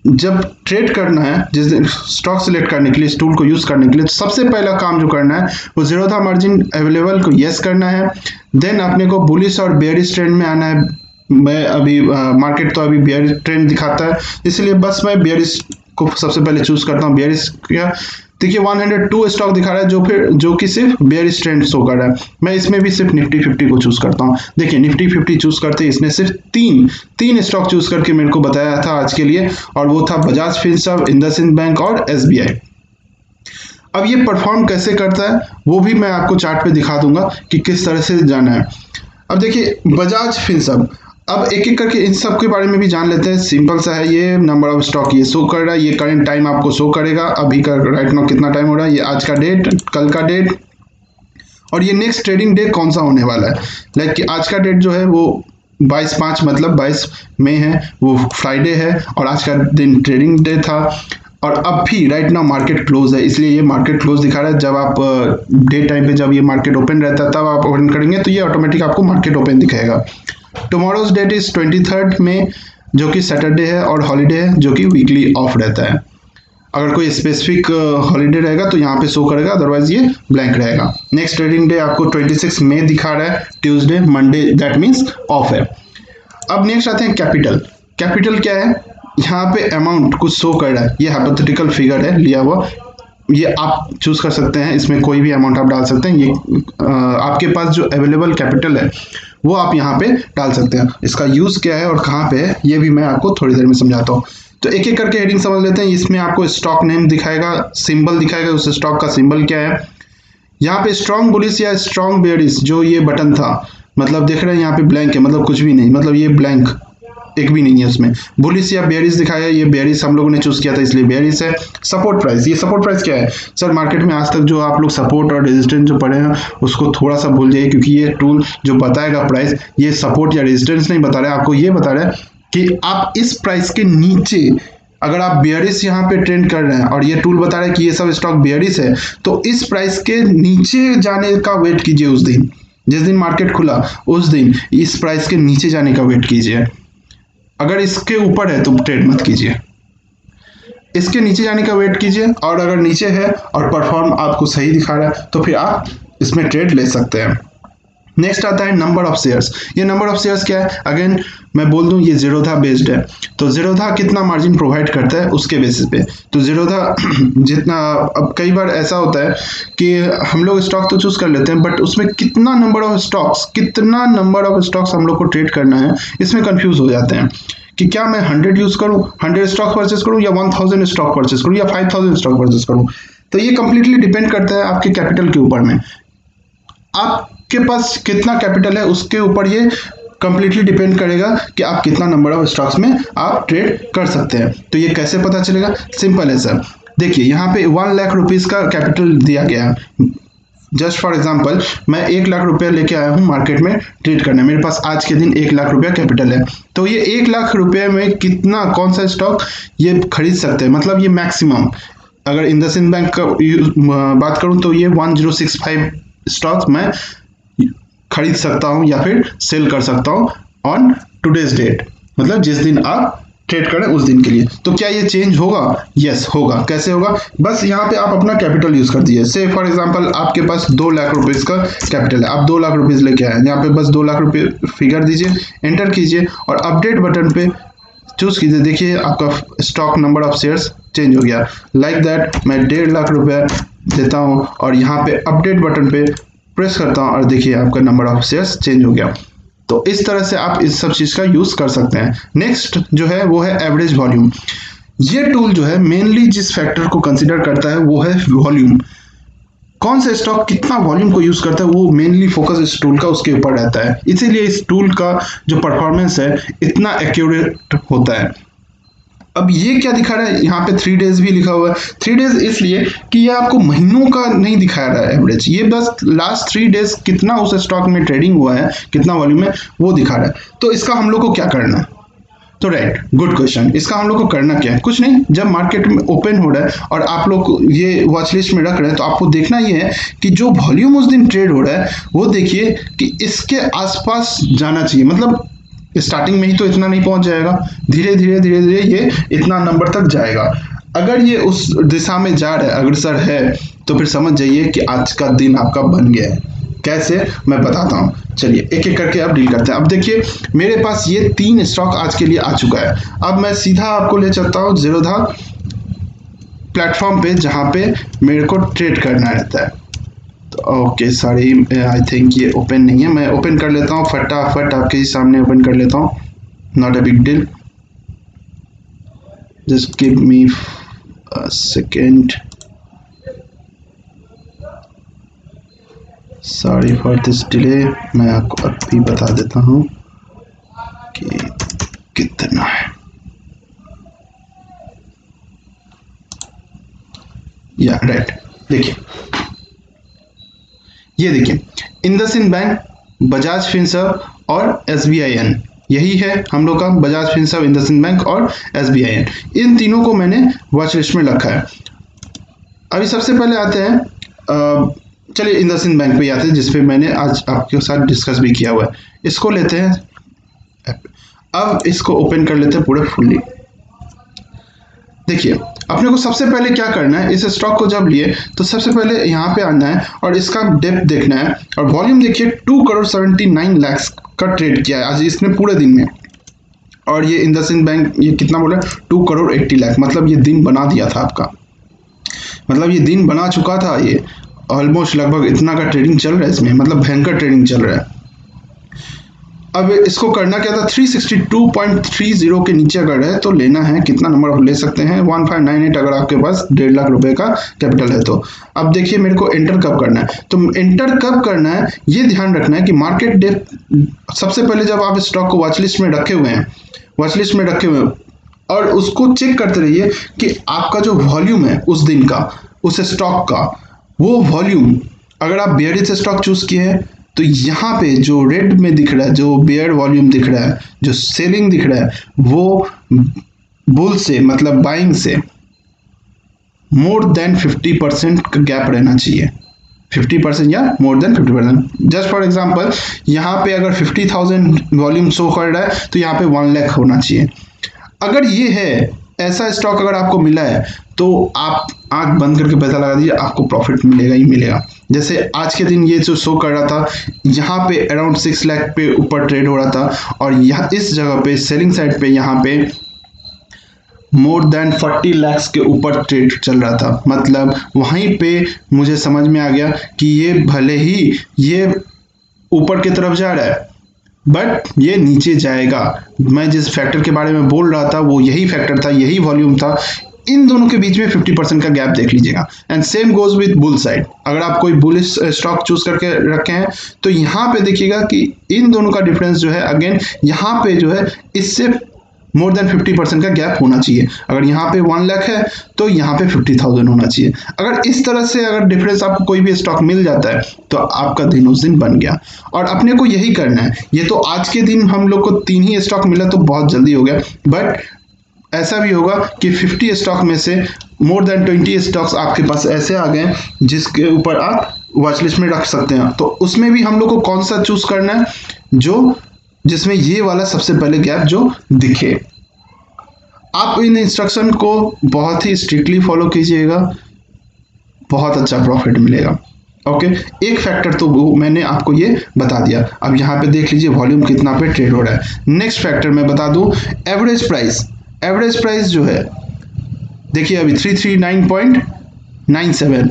जब ट्रेड करना है जिस दिन स्टॉक सिलेक्ट करने के लिए इस टूल को यूज करने के लिए, तो सबसे पहला काम जो करना है वो जीरोधा मार्जिन अवेलेबल को यस करना है। देन अपने को बुलिश और बेयरिश ट्रेंड में आना है। मैं अभी मार्केट तो अभी बेयरिश ट्रेंड दिखाता है, इसलिए बस मैं बेयरिश को सबसे पहले चूज करता हूँ। बेयरिश क्या देखिए 102 स्टॉक दिखा रहा है जो कि सिर्फ बेयरिश ट्रेंड शो कर रहा है। मैं इसमें भी सिर्फ निफ्टी 50 को चूज करता हूँ। देखिए निफ्टी 50 चूज करते इसने सिर्फ तीन स्टॉक चूज करके मेरे को बताया था आज के लिए, और वो था बजाज फिनसर्व, इंडसइंड बैंक और एसबीआई। अब ये परफॉर्म कैसे करता है वो भी मैं आपको चार्ट पे दिखा दूंगा कि किस तरह से जाना है। अब देखिए बजाज फिनसर्व, अब एक एक करके इन सब के बारे में भी जान लेते हैं। सिंपल सा है, ये नंबर ऑफ स्टॉक ये शो कर रहा है, ये करंट टाइम आपको शो करेगा, अभी का राइट नाउ कितना टाइम हो रहा है, ये आज का डेट, कल का डेट, और ये नेक्स्ट ट्रेडिंग डे कौन सा होने वाला है। लाइक कि आज का डेट जो है वो 22/5 मतलब 22 मई है, वो फ्राइडे है और आज का दिन ट्रेडिंग डे था। और अब भी राइट नाउ मार्केट क्लोज है, इसलिए ये मार्केट क्लोज दिखा रहा है। जब आप डे टाइम पे जब ये मार्केट ओपन रहता है तब आप ओपन करेंगे तो ये ऑटोमेटिक आपको मार्केट ओपन दिखाएगा। टुमारोज डेट इज 23 में जो कि सैटरडे है, और हॉलीडे है जो कि वीकली ऑफ रहता है। अगर कोई स्पेसिफिक हॉलीडे रहेगा तो यहाँ पे शो करेगा, अदरवाइज ये ब्लैंक रहेगा। नेक्स्ट ट्रेडिंग डे आपको 26 मई दिखा रहा है, Tuesday, Monday, that means of है। अब नेक्स्ट आते हैं कैपिटल। कैपिटल क्या है, यहाँ पे अमाउंट कुछ शो कर रहा है, ये हाइपोथेटिकल फिगर है लिया हुआ, ये आप चूज कर सकते हैं, इसमें कोई भी अमाउंट आप डाल सकते हैं। ये आपके पास जो अवेलेबल कैपिटल है वो आप यहाँ पे डाल सकते हैं। इसका यूज क्या है और कहाँ पे है ये भी मैं आपको थोड़ी देर में समझाता हूँ। तो एक एक करके हेडिंग समझ लेते हैं। इसमें आपको स्टॉक नेम दिखाएगा, सिंबल दिखाएगा, उस स्टॉक का सिंबल क्या है। यहाँ पे स्ट्रॉन्ग बुलिश या स्ट्रॉन्ग बेयरिश जो ये बटन था, मतलब देख रहे हैं यहाँ पे ब्लैंक है, मतलब कुछ भी नहीं, मतलब ये ब्लैंक एक भी नहीं है उसमें। बुलिश या बेयरिश दिखाया, ये बेयरिश हम लोगों ने चूज किया था इसलिए बेयरिश है। सपोर्ट प्राइस, ये सपोर्ट प्राइस क्या है सर? मार्केट में आज तक जो आप लोग सपोर्ट और रेजिस्टेंस जो पढ़े हैं उसको थोड़ा सा भूल जाइए, क्योंकि ये टूल जो बताएगा प्राइस, ये सपोर्ट या रेजिस्टेंस नहीं बता रहा है आपको, ये बता रहा है कि आप इस प्राइस के नीचे अगर आप बेयरिश यहाँ पे ट्रेंड कर रहे हैं और ये टूल बता रहा है कि ये सब स्टॉक बेयरिश है, तो इस प्राइस के नीचे जाने का वेट कीजिए। उस दिन जिस दिन मार्केट खुला उस दिन इस प्राइस के नीचे जाने का वेट कीजिए। अगर इसके ऊपर है तो ट्रेड मत कीजिए, इसके नीचे जाने का वेट कीजिए, और अगर नीचे है और परफॉर्म आपको सही दिखा रहा है तो फिर आप इसमें ट्रेड ले सकते हैं। नेक्स्ट आता है नंबर ऑफ शेयर्स। ये नंबर ऑफ शेयर्स क्या है, अगेन मैं बोल दूं ये जीरोधा बेस्ड है। तो जीरोधा कितना मार्जिन प्रोवाइड करता है उसके बेसिस पे, तो जीरोधा जितना, अब कई बार ऐसा होता है कि हम लोग स्टॉक तो चूज कर लेते हैं बट उसमें कितना नंबर ऑफ स्टॉक्स हम लोग को ट्रेड करना है, इसमें कंफ्यूज हो जाते हैं कि क्या मैं 100 यूज करूं, 100 स्टॉक परचेस करूं, या 1000 स्टॉक परचेस करूं, या 5000 स्टॉक परचेस करूं। तो ये कंप्लीटली डिपेंड करता है आपके कैपिटल के ऊपर में। आपके पास कितना कैपिटल है उसके ऊपर ये कंप्लीटली डिपेंड करेगा कि आप कितना नंबर ऑफ स्टॉक्स में आप ट्रेड कर सकते हैं। तो ये कैसे पता चलेगा, सिंपल है सर। देखिए यहाँ पे 1 लाख रुपीज का कैपिटल दिया गया है। जस्ट फॉर एग्जांपल मैं 1 लाख रुपया लेके आया हूँ मार्केट में ट्रेड करने, मेरे पास आज के दिन 1 लाख रुपया कैपिटल है। तो ये 1 लाख रुपये में कितना कौन सा स्टॉक ये खरीद सकते हैं, मतलब ये मैक्सिमम, अगर इंडसइंड बैंक का बात करूँ तो ये 1065 स्टॉक मैं खरीद सकता हूं या फिर सेल कर सकता हूं ऑन टुडेज डेट, मतलब जिस दिन आप ट्रेड करें उस दिन के लिए। तो क्या ये चेंज होगा? यस होगा। कैसे होगा? बस यहाँ पे आप अपना कैपिटल यूज कर दीजिए। से फॉर एग्जांपल आपके पास 2 लाख रुपीज का कैपिटल है, आप 2 लाख रुपीज लेके आए, यहाँ पे बस 2 लाख रुपए फिगर दीजिए, एंटर कीजिए और अपडेट बटन पे चूज कीजिए। देखिए आपका stock number of shares change हो गया। लाइक दैट मैं 1.5 लाख रुपया देता हूँ और यहाँ पे अपडेट बटन पे प्रेस करता हूँ और देखिए आपका नंबर ऑफ शेयर्स चेंज हो गया। तो इस तरह से आप इस सब चीज़ का यूज़ कर सकते हैं। नेक्स्ट जो है वो है एवरेज वॉल्यूम। ये टूल जो है मेनली जिस फैक्टर को कंसिडर करता है वो है वॉल्यूम। कौन सा स्टॉक कितना वॉल्यूम को यूज करता है वो मेनली फोकस इस टूल का उसके ऊपर रहता है। इसीलिए इस टूल का जो परफॉर्मेंस है इतना एक्यूरेट होता है। अब ये क्या दिखा रहा है, यहाँ पे 3 डेज भी लिखा हुआ है। 3 डेज इसलिए कि ये आपको महीनों का नहीं दिखा रहा है एवरेज, ये बस लास्ट 3 डेज कितना उस स्टॉक में ट्रेडिंग हुआ है, कितना वॉल्यूम है वो दिखा रहा है। तो इसका हम लोग को क्या करना है? तो राइट, गुड क्वेश्चन। इसका हम लोग को करना क्या है? कुछ नहीं, जब मार्केट में ओपन हो रहा है और आप लोग ये वॉच लिस्ट में रख रहे हैं तो आपको देखना ये है कि जो वॉल्यूम उस दिन ट्रेड हो रहा है वो देखिए कि इसके आसपास जाना चाहिए। मतलब स्टार्टिंग में ही तो इतना नहीं पहुंच जाएगा, धीरे धीरे धीरे धीरे ये इतना नंबर तक जाएगा। अगर ये उस दिशा में जा रहा है, अग्रसर है, तो फिर समझ जाइए कि आज का दिन आपका बन गया है। कैसे, मैं बताता हूँ। चलिए एक एक करके अब डील करते हैं। अब देखिए मेरे पास ये 3 स्टॉक आज के लिए आ चुका है। अब मैं सीधा आपको ले चलता हूँ ज़ीरोधा प्लेटफॉर्म पे जहाँ पे मेरे को ट्रेड करना रहता है। तो ओके सॉरी, आई थिंक ये ओपन नहीं है। मैं ओपन कर लेता हूँ फटाफट, आपके सामने ओपन कर लेता हूँ। Not a big deal, just give me a second. Sorry for this delay. मैं आपको अभी बता देता हूँ कि कितना है। या राइट, देखिए ये देखिए इंडसइंड बैंक, बजाज फिनसर्व और SBIN, यही है हम लोग का बजाज फिनसर्व, इंडसइंड बैंक और SBIN। इन तीनों को मैंने वॉच लिस्ट में रखा है। अभी सबसे पहले आते हैं, चलिए इंडसइंड बैंक पे आते हैं जिसपे मैंने आज आपके साथ डिस्कस भी किया हुआ है। इसको लेते हैं, अब इसको ओपन कर लेते हैं पूरे फुल्ली। देखिए अपने को सबसे पहले क्या करना है, इस स्टॉक को जब लिए तो सबसे पहले यहाँ पे आना है और इसका डेप्थ देखना है। और वॉल्यूम देखिए 2 करोड़ 79 लाख का ट्रेड किया है आज इसने पूरे दिन में। और ये इंडसइंड बैंक ये कितना बोला, 2 करोड़ 80 लाख, मतलब ये दिन बना दिया था आपका, मतलब ये दिन बना चुका था। ये ऑलमोस्ट लगभग इतना का ट्रेडिंग चल रहा है इसमें, मतलब भयंकर ट्रेडिंग चल रहा है। अब इसको करना क्या था, 362.30 के नीचे अगर है तो लेना है। कितना नंबर ले सकते हैं, 1598 अगर आपके पास 1.5 लाख रुपए का कैपिटल है तो। अब देखिए मेरे को एंटर कब करना है, तो एंटर कब करना है ये ध्यान रखना है कि मार्केट डेप्थ सबसे पहले जब आप स्टॉक को वॉच लिस्ट में रखे हुए हैं, वॉच लिस्ट में रखे हुए हैं और उसको चेक करते रहिए कि आपका जो वॉल्यूम है उस दिन का, उस स्टॉक का, वो वॉल्यूम अगर आप बेयरिश स्टॉक चूज किए हैं तो यहाँ पे जो रेड में दिख रहा है, जो बेयर वॉल्यूम दिख रहा है, जो सेलिंग दिख रहा है, वो बुल से मतलब बाइंग से मोर देन 50% का गैप रहना चाहिए। 50% या more than 50%। Just for example यहाँ पे अगर 50,000 वॉल्यूम शो कर रहा है तो यहाँ पे 1 लाख होना चाहिए। अगर ये है, ऐसा स्टॉक अगर आपको मिला है तो आप आंख बंद करके पैसा लगा दीजिए, आपको प्रॉफिट मिलेगा ही मिलेगा। जैसे आज के दिन ये जो शो कर रहा था, यहाँ पे अराउंड 6 लाख पे ऊपर ट्रेड हो रहा था और यहाँ इस जगह पे सेलिंग साइड पे यहाँ पे मोर देन 40 लाख के ऊपर ट्रेड चल रहा था। मतलब वहीं पे मुझे समझ में आ गया कि ये भले ही ये ऊपर की तरफ जा रहा है बट ये नीचे जाएगा। मैं जिस फैक्टर के बारे में बोल रहा था वो यही फैक्टर था, यही वॉल्यूम था। इन दोनों के बीच में 50% का गैप देख लीजिएगा। And same goes with bull side. अगर आप कोई बुलिश स्टॉक चूज करके रखे हैं तो यहाँ पे देखिएगा कि इन दोनों का डिफरेंस जो है अगेन यहाँ पे जो है इससे मोर देन 50% का गैप होना चाहिए। अगर यहाँ पे 1 लाख है तो यहाँ पे 50,000 होना चाहिए। अगर इस तरह से अगर डिफरेंस आपको कोई भी स्टॉक मिल जाता है तो आपका दिन उस दिन बन गया। और अपने को यही करना है। ये तो आज के दिन हम लोग को 3 ही स्टॉक मिला तो बहुत जल्दी हो गया, बट ऐसा भी होगा कि 50 स्टॉक में से मोर देन 20 स्टॉक्स आपके पास ऐसे आ गए जिसके ऊपर आप वॉच लिस्ट में रख सकते हैं। तो उसमें भी हम लोग को कौन सा चूज करना है, जो जिसमें ये वाला सबसे पहले गैप जो दिखे। आप इन इंस्ट्रक्शन को बहुत ही स्ट्रिक्टली फॉलो कीजिएगा, बहुत अच्छा प्रॉफिट मिलेगा। ओके, एक फैक्टर तो वो मैंने आपको ये बता दिया। अब यहाँ पे देख लीजिए वॉल्यूम कितना पे ट्रेड हो रहा है। नेक्स्ट फैक्टर मैं बता दूं, एवरेज प्राइस। एवरेज प्राइस जो है देखिए अभी 339.97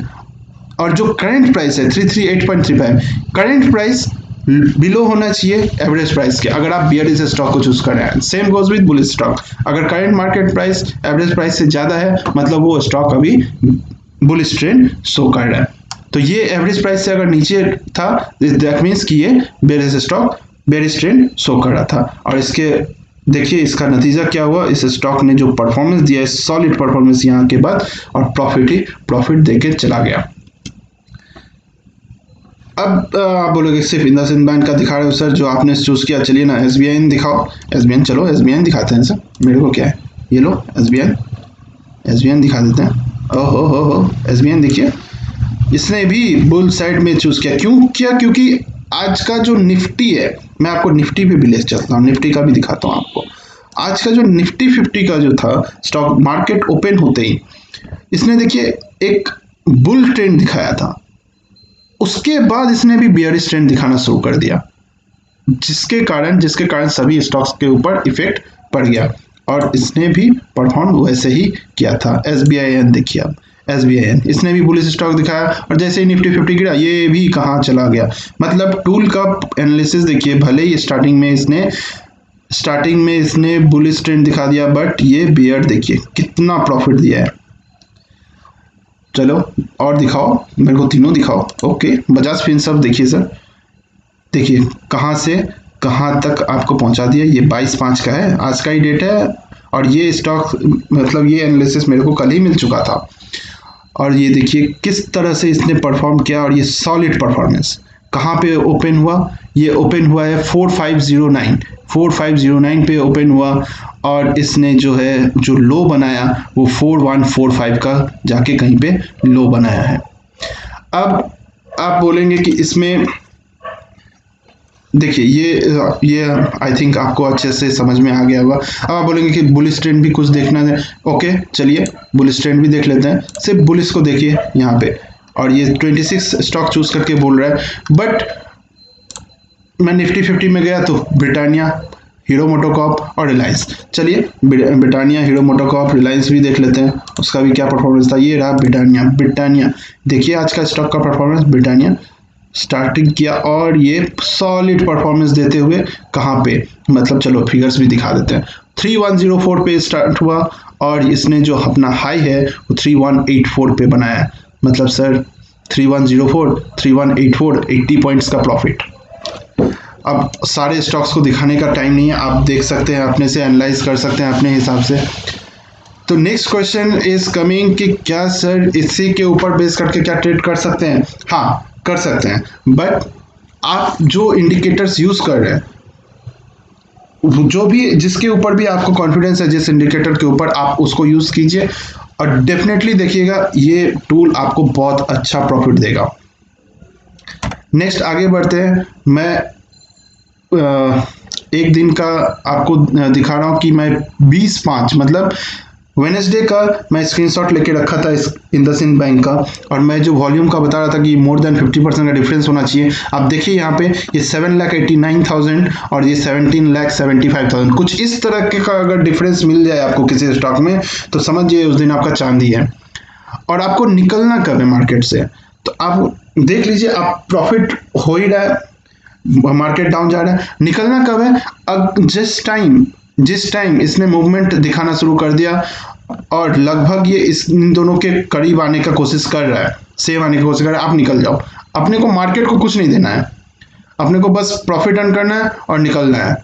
और जो करंट प्राइस है 338.35, करंट प्राइस बिलो होना चाहिए एवरेज प्राइस के अगर आप बियरिश स्टॉक को चूज कर रहे हैं। Same goes with bullish stock, अगर current market price average price से ज्यादा है मतलब वो स्टॉक अभी बुलिश ट्रेंड शो कर रहा है। तो ये एवरेज प्राइस से अगर नीचे था दैट मीन्स कि ये bearish stock bearish trend show कर रहा था। और इसके देखिए इसका नतीजा क्या हुआ, इस स्टॉक ने जो परफॉर्मेंस दिया है सॉलिड परफॉर्मेंस यहाँ के बाद और प्रॉफिट ही प्रॉफिट देके चला गया। अब आप बोलोगे सिर्फ इंडसइंड बैंक का दिखा रहे हो सर जो आपने चूज किया, चलिए ना एसबीआई दिखाओ। एसबीआई चलो एसबीआई दिखाते हैं सर, मेरे को क्या है ये लो एसबीआई दिखा देते हैं। ओहो हो एसबीआई देखिए इसने भी बुल साइड में चूज किया। क्यों किया? क्योंकि आज का जो निफ्टी है, मैं आपको निफ्टी पे भी ले चलता हूँ, निफ्टी का भी दिखाता हूँ आपको। आज का जो निफ्टी 50 का जो था स्टॉक मार्केट ओपन होते ही इसने देखिए एक बुल ट्रेंड दिखाया था, उसके बाद इसने भी बियरिश ट्रेंड दिखाना शुरू कर दिया जिसके कारण सभी स्टॉक्स के ऊपर इफेक्ट पड़ गया और इसने भी परफॉर्म वैसे ही किया था। एसबीआई देखिए अब एसबीआई इसने भी बुलिश स्टॉक दिखाया और जैसे ही निफ्टी 50 गिरा ये भी कहाँ चला गया। मतलब टूल का एनालिसिस देखिए, भले ही स्टार्टिंग में इसने बुलिश ट्रेंड दिखा दिया बट ये बियर देखिए कितना प्रॉफिट दिया है। चलो और दिखाओ, मेरे को तीनों दिखाओ। ओके बजाज फिनसर्व देखिए सर, देखिए कहाँ से कहाँ तक आपको पहुंचा दिया। ये 22/5 का है, आज का ही डेट है और ये स्टॉक मतलब ये एनालिसिस मेरे को कल ही मिल चुका था। और ये देखिए किस तरह से इसने परफॉर्म किया और ये सॉलिड परफॉर्मेंस। कहाँ पे ओपन हुआ? ये ओपन हुआ है 4509 पे ओपन हुआ और इसने जो है जो लो बनाया वो 4145 का जाके कहीं पे लो बनाया है। अब आप बोलेंगे कि इसमें देखिए ये आई थिंक आपको अच्छे से समझ में आ गया होगा। अब आप बोलेंगे कि बुलिश ट्रेंड भी कुछ देखना है, ओके चलिए बुलिश ट्रेंड भी देख लेते हैं। सिर्फ बुलिश को देखिए यहाँ पे और ये 26 स्टॉक चूज करके बोल रहा है बट मैं निफ्टी 50 में गया तो ब्रिटानिया, हीरो मोटोकॉर्प और रिलायंस। चलिए ब्रिटानिया, हीरो मोटोकॉर्प, रिलायंस भी देख लेते हैं उसका भी क्या परफॉर्मेंस था। ये रहा ब्रिटानिया देखिए आज का स्टॉक का परफॉर्मेंस। ब्रिटानिया स्टार्टिंग किया और ये सॉलिड परफॉर्मेंस देते हुए कहाँ पे, मतलब चलो फिगर्स भी दिखा देते हैं। 3104 पे स्टार्ट हुआ और इसने जो अपना हाई है वो 3184 पे बनाया। मतलब सर 3104 3184 80 पॉइंट्स का प्रॉफिट। अब सारे स्टॉक्स को दिखाने का टाइम नहीं है, आप देख सकते हैं अपने से एनालाइज कर सकते हैं अपने हिसाब से। तो नेक्स्ट क्वेश्चन इज कमिंग कि क्या सर इसी के ऊपर बेस करके क्या ट्रेड कर सकते हैं? हाँ कर सकते हैं बट आप जो इंडिकेटर्स यूज कर रहे हैं जो भी जिसके ऊपर भी आपको कॉन्फिडेंस है जिस इंडिकेटर के ऊपर आप उसको यूज कीजिए और डेफिनेटली देखिएगा ये टूल आपको बहुत अच्छा प्रॉफिट देगा। नेक्स्ट आगे बढ़ते हैं। मैं एक दिन का आपको दिखा रहा हूं कि मैं 20/5 मतलब वेनेसडे का मैं स्क्रीनशॉट लेके रखा था इस इंडसइंड बैंक का और मैं जो वॉल्यूम का बता रहा था कि मोर देन 50% का डिफरेंस होना चाहिए। आप देखिए यहाँ पे ये 7,89,000 और ये 17,75,000 कुछ इस तरह के का अगर डिफरेंस मिल जाए आपको किसी स्टॉक में तो समझिए उस दिन आपका चांदी है। और आपको निकलना कब है मार्केट से, तो आप देख लीजिए आप प्रॉफिट हो ही रहा है, मार्केट डाउन जा रहा है, निकलना कब है? जिस टाइम इसने मूवमेंट दिखाना शुरू कर दिया और लगभग ये इन दोनों के करीब आने का कोशिश कर रहा है, सेम आने की कोशिश कर रहा है, आप निकल जाओ। अपने को मार्केट को कुछ नहीं देना है, अपने को बस प्रॉफिट अर्न करना है और निकलना है।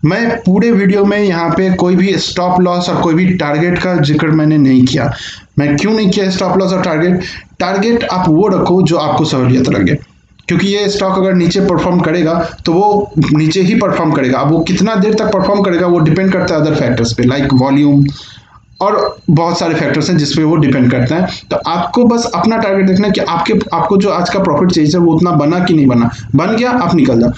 मैं पूरे वीडियो में यहाँ पे कोई भी स्टॉप लॉस और कोई भी टारगेट का जिक्र मैंने नहीं किया। मैं क्यों नहीं किया स्टॉप लॉस और टारगेट आप वो रखो जो आपको सहूलियत लगे, क्योंकि ये स्टॉक अगर नीचे परफॉर्म करेगा तो वो नीचे ही परफॉर्म करेगा। अब वो कितना देर तक परफॉर्म करेगा वो डिपेंड करता है अदर फैक्टर्स पे लाइक वॉल्यूम और बहुत सारे फैक्टर्स हैं जिसपे वो डिपेंड करता है। तो आपको बस अपना टारगेट देखना है कि आपको जो आज का प्रॉफिट चाहिए वो उतना बना कि नहीं बना। बन गया आप निकल जाओ।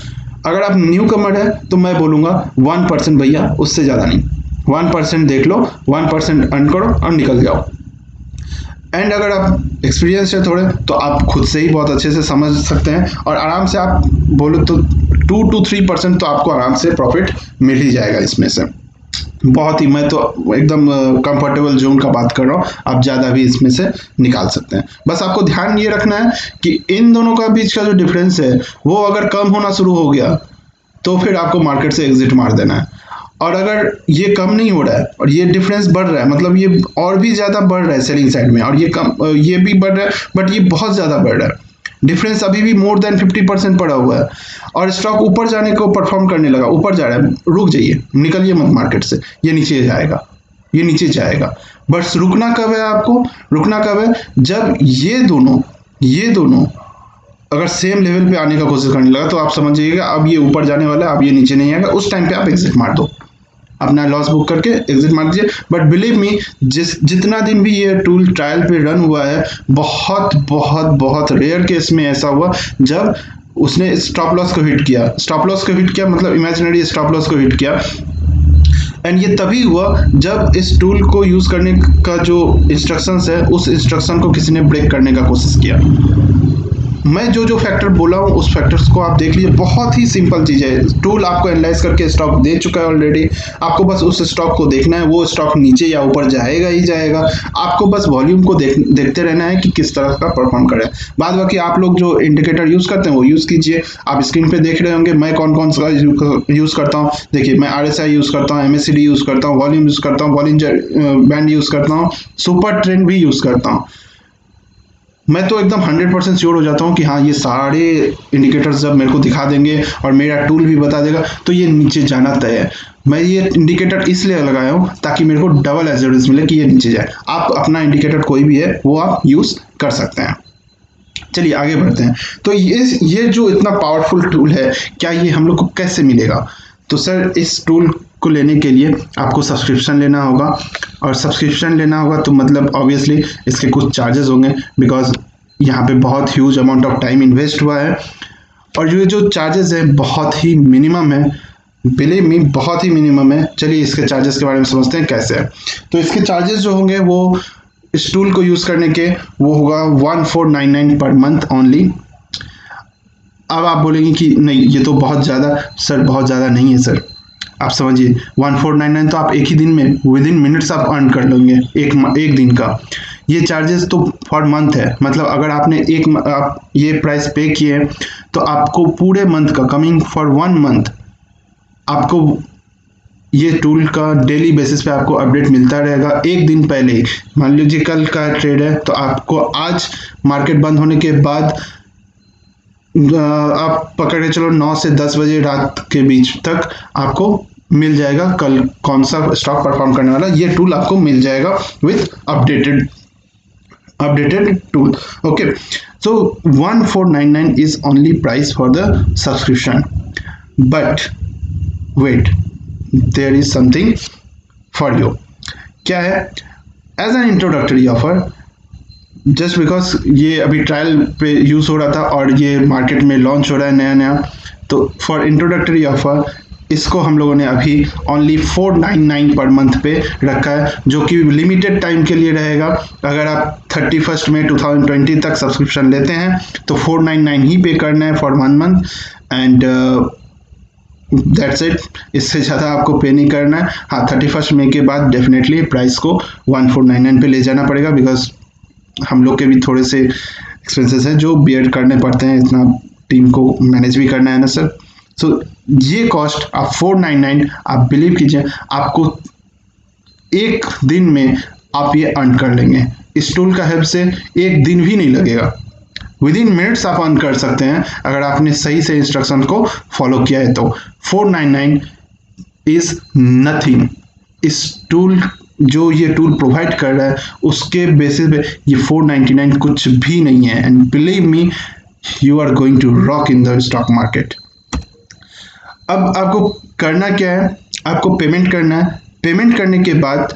अगर आप न्यू कमर है तो मैं बोलूंगा 1% भैया, उससे ज्यादा नहीं, 1% देख लो, 1% अर्न करो और निकल जाओ। एंड अगर आप एक्सपीरियंस है थोड़े तो आप खुद से ही बहुत अच्छे से समझ सकते हैं और आराम से आप बोलो तो 2 to 3% तो आपको आराम से प्रॉफिट मिल ही जाएगा इसमें से। बहुत ही, मैं तो एकदम कंफर्टेबल जोन का बात कर रहा हूँ, आप ज़्यादा भी इसमें से निकाल सकते हैं। बस आपको ध्यान ये रखना है कि इन दोनों का बीच का जो डिफरेंस है वो अगर कम होना शुरू हो गया तो फिर आपको मार्केट से एग्जिट मार देना है। और अगर ये कम नहीं हो रहा है और ये डिफरेंस बढ़ रहा है, मतलब ये और भी ज़्यादा बढ़ रहा है सेलिंग साइड में, और ये भी बढ़ रहा है बट ये बहुत ज़्यादा बढ़ रहा है, डिफरेंस अभी भी मोर देन 50% पड़ा हुआ है, और स्टॉक ऊपर जाने को परफॉर्म करने लगा, ऊपर जा रहा है, रुक जाइए, निकलिए मत मार्केट से, ये नीचे जाएगा, ये नीचे जाएगा। बस रुकना कब है आपको, रुकना कब है, जब ये दोनों अगर सेम लेवल पे आने का कोशिश करने लगा तो आप समझिएगा अब ये ऊपर जाने वाला है, अब ये नीचे नहीं आएगा, उस टाइम पे आप एग्जिट मार दो, अपना लॉस बुक करके एग्जिट मार दीजिए। बट बिलीव मी, जितना दिन भी ये टूल ट्रायल पे रन हुआ है, बहुत बहुत बहुत रेयर केस में ऐसा हुआ जब उसने स्टॉप लॉस को हिट किया। स्टॉप लॉस को हिट किया मतलब इमेजिनरी स्टॉप लॉस को हिट किया, एंड ये तभी हुआ जब इस टूल को यूज करने का जो इंस्ट्रक्शंस है उस इंस्ट्रक्शन को किसी ने ब्रेक करने का कोशिश किया। मैं जो फैक्टर बोला हूँ उस फैक्टर्स को आप देख लीजिए, बहुत ही सिंपल चीज़ है, टूल आपको एनालाइज करके स्टॉक दे चुका है ऑलरेडी, आपको बस उस स्टॉक को देखना है, वो स्टॉक नीचे या ऊपर जाएगा ही जाएगा, आपको बस वॉल्यूम को देखते रहना है कि किस तरह का परफॉर्म करे। बाद बाकी आप लोग जो इंडिकेटर यूज़ करते हैं वो यूज़ कीजिए, आप स्क्रीन पे देख रहे होंगे मैं कौन कौन सा यूज़ करता हूँ। देखिए, मैं RSI यूज़ करता हूँ, MACD यूज़ करता हूँ, वॉल्यूम यूज़ करता हूँ, बॉलिंजर बैंड यूज़ करता हूँ, सुपर ट्रेंड भी यूज़ करता हूँ। मैं तो एकदम 100% श्योर हो जाता हूँ कि हाँ, ये सारे इंडिकेटर्स जब मेरे को दिखा देंगे और मेरा टूल भी बता देगा तो ये नीचे जाना तय है। मैं ये इंडिकेटर इसलिए लगाया हूँ ताकि मेरे को डबल एश्योरेंस मिले कि ये नीचे जाए। आप अपना इंडिकेटर कोई भी है वो आप यूज़ कर सकते हैं। चलिए आगे बढ़ते हैं। तो ये जो इतना पावरफुल टूल है, क्या ये हम लोग को कैसे मिलेगा? तो सर, इस टूल को लेने के लिए आपको सब्सक्रिप्शन लेना होगा, और सब्सक्रिप्शन लेना होगा तो मतलब ऑब्वियसली इसके कुछ चार्जेस होंगे, बिकॉज यहाँ पे बहुत huge amount of time invest हुआ है, और ये जो चार्जेस है बहुत ही मिनिमम है, बिलीव मी बहुत ही मिनिमम है। चलिए इसके चार्जेस के बारे में समझते हैं कैसे है। तो इसके चार्जेस जो होंगे वो इस टूल को यूज़ करने के वो होगा 1499 पर मंथ ओनली। अब आप बोलेंगे कि नहीं ये तो बहुत ज़्यादा, सर बहुत ज़्यादा नहीं है सर, आप समझिए 1499 तो आप एक ही दिन में विद इन मिनट्स आप अर्न कर लेंगे एक दिन का। ये चार्जेस तो फॉर मंथ है, मतलब अगर आपने आप ये प्राइस पे किए तो आपको पूरे मंथ का, कमिंग फॉर 1 मंथ, आपको ये टूल का डेली बेसिस पे आपको अपडेट मिलता रहेगा। एक दिन पहले ही, मान लीजिए कल का ट्रेड है तो आपको आज मार्केट बंद होने के बाद आप पकड़ के चलो 9 से 10 बजे रात के बीच तक आपको मिल जाएगा कल कौन सा स्टॉक परफॉर्म करने वाला, ये टूल आपको मिल जाएगा with updated tool. Okay, so 1499 is only price for the subscription, but wait, there is something for you. क्या है? As an introductory offer, just because ये अभी ट्रायल पे यूज़ हो रहा था और ये मार्केट में लॉन्च हो रहा है नया नया, तो फॉर इंट्रोडक्टरी ऑफर इसको हम लोगों ने अभी ओनली 499 पर मंथ पे रखा है, जो कि लिमिटेड टाइम के लिए रहेगा। अगर आप 31 मई 2020 तक सब्सक्रिप्शन लेते हैं तो 499 ही पे करना है for 1 month, and that's it. इससे ज़्यादा आपको पे नहीं करना है। हाँ, 31 मई के बाद डेफिनेटली प्राइस को 1499 पे ले जाना पड़ेगा, बिकॉज हम लोग के भी थोड़े से एक्सपेंसेस हैं जो बियर करने पड़ते हैं, इतना टीम को मैनेज भी करना है ना सर। सो ये कॉस्ट आप 499, आप बिलीव कीजिए आपको एक दिन में आप ये अर्न कर लेंगे। इस टूल का हेल्प से एक दिन भी नहीं लगेगा, विद इन मिनट्स आप अर्न कर सकते हैं अगर आपने सही से इंस्ट्रक्शन को फॉलो किया है तो। 499 इज नथिंग। इस टूल जो ये टूल प्रोवाइड कर रहा है उसके बेसिस पे ये 499 कुछ भी नहीं है, and believe me you are going to rock in the stock market. अब आपको करना क्या है, आपको पेमेंट करना है। पेमेंट करने के बाद,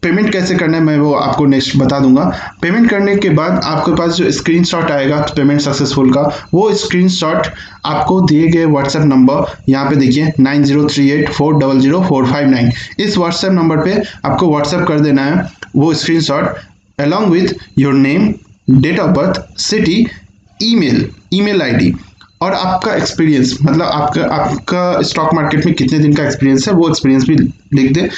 पेमेंट कैसे करना है मैं वो आपको नेक्स्ट बता दूंगा। पेमेंट करने के बाद आपके पास जो स्क्रीनशॉट आएगा पेमेंट सक्सेसफुल का, वो स्क्रीनशॉट आपको दिए गए व्हाट्सएप नंबर, यहाँ पे देखिए 9038400459, इस व्हाट्सएप नंबर पे आपको व्हाट्सएप कर देना है वो screenshot along with your name, date of birth, city, email ID, और आपका एक्सपीरियंस, मतलब आपका स्टॉक मार्केट में कितने दिन का एक्सपीरियंस है, वो एक्सपीरियंस भी लिख दे।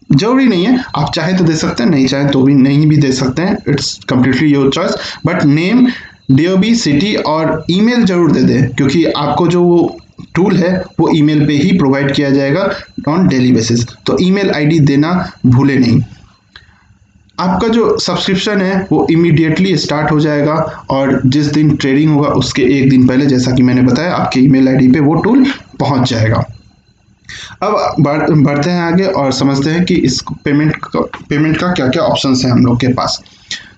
जरूरी नहीं है, आप चाहे तो दे सकते हैं, नहीं चाहे तो भी नहीं भी दे सकते हैं, it's completely your choice. But name, DOB, city और ईमेल जरूर दे दें, क्योंकि आपको जो टूल है वो ईमेल पे ही प्रोवाइड किया जाएगा ऑन डेली बेसिस, तो ईमेल आईडी देना भूले नहीं। आपका जो सब्सक्रिप्शन है वो इमीडिएटली स्टार्ट हो जाएगा, और जिस दिन ट्रेडिंग होगा उसके एक दिन पहले, जैसा कि मैंने बताया, आपके ईमेल आईडी पे वो टूल पहुंच जाएगा। अब बढ़ते हैं आगे और समझते हैं कि इस पेमेंट का क्या क्या ऑप्शंस हैं हम लोग के पास।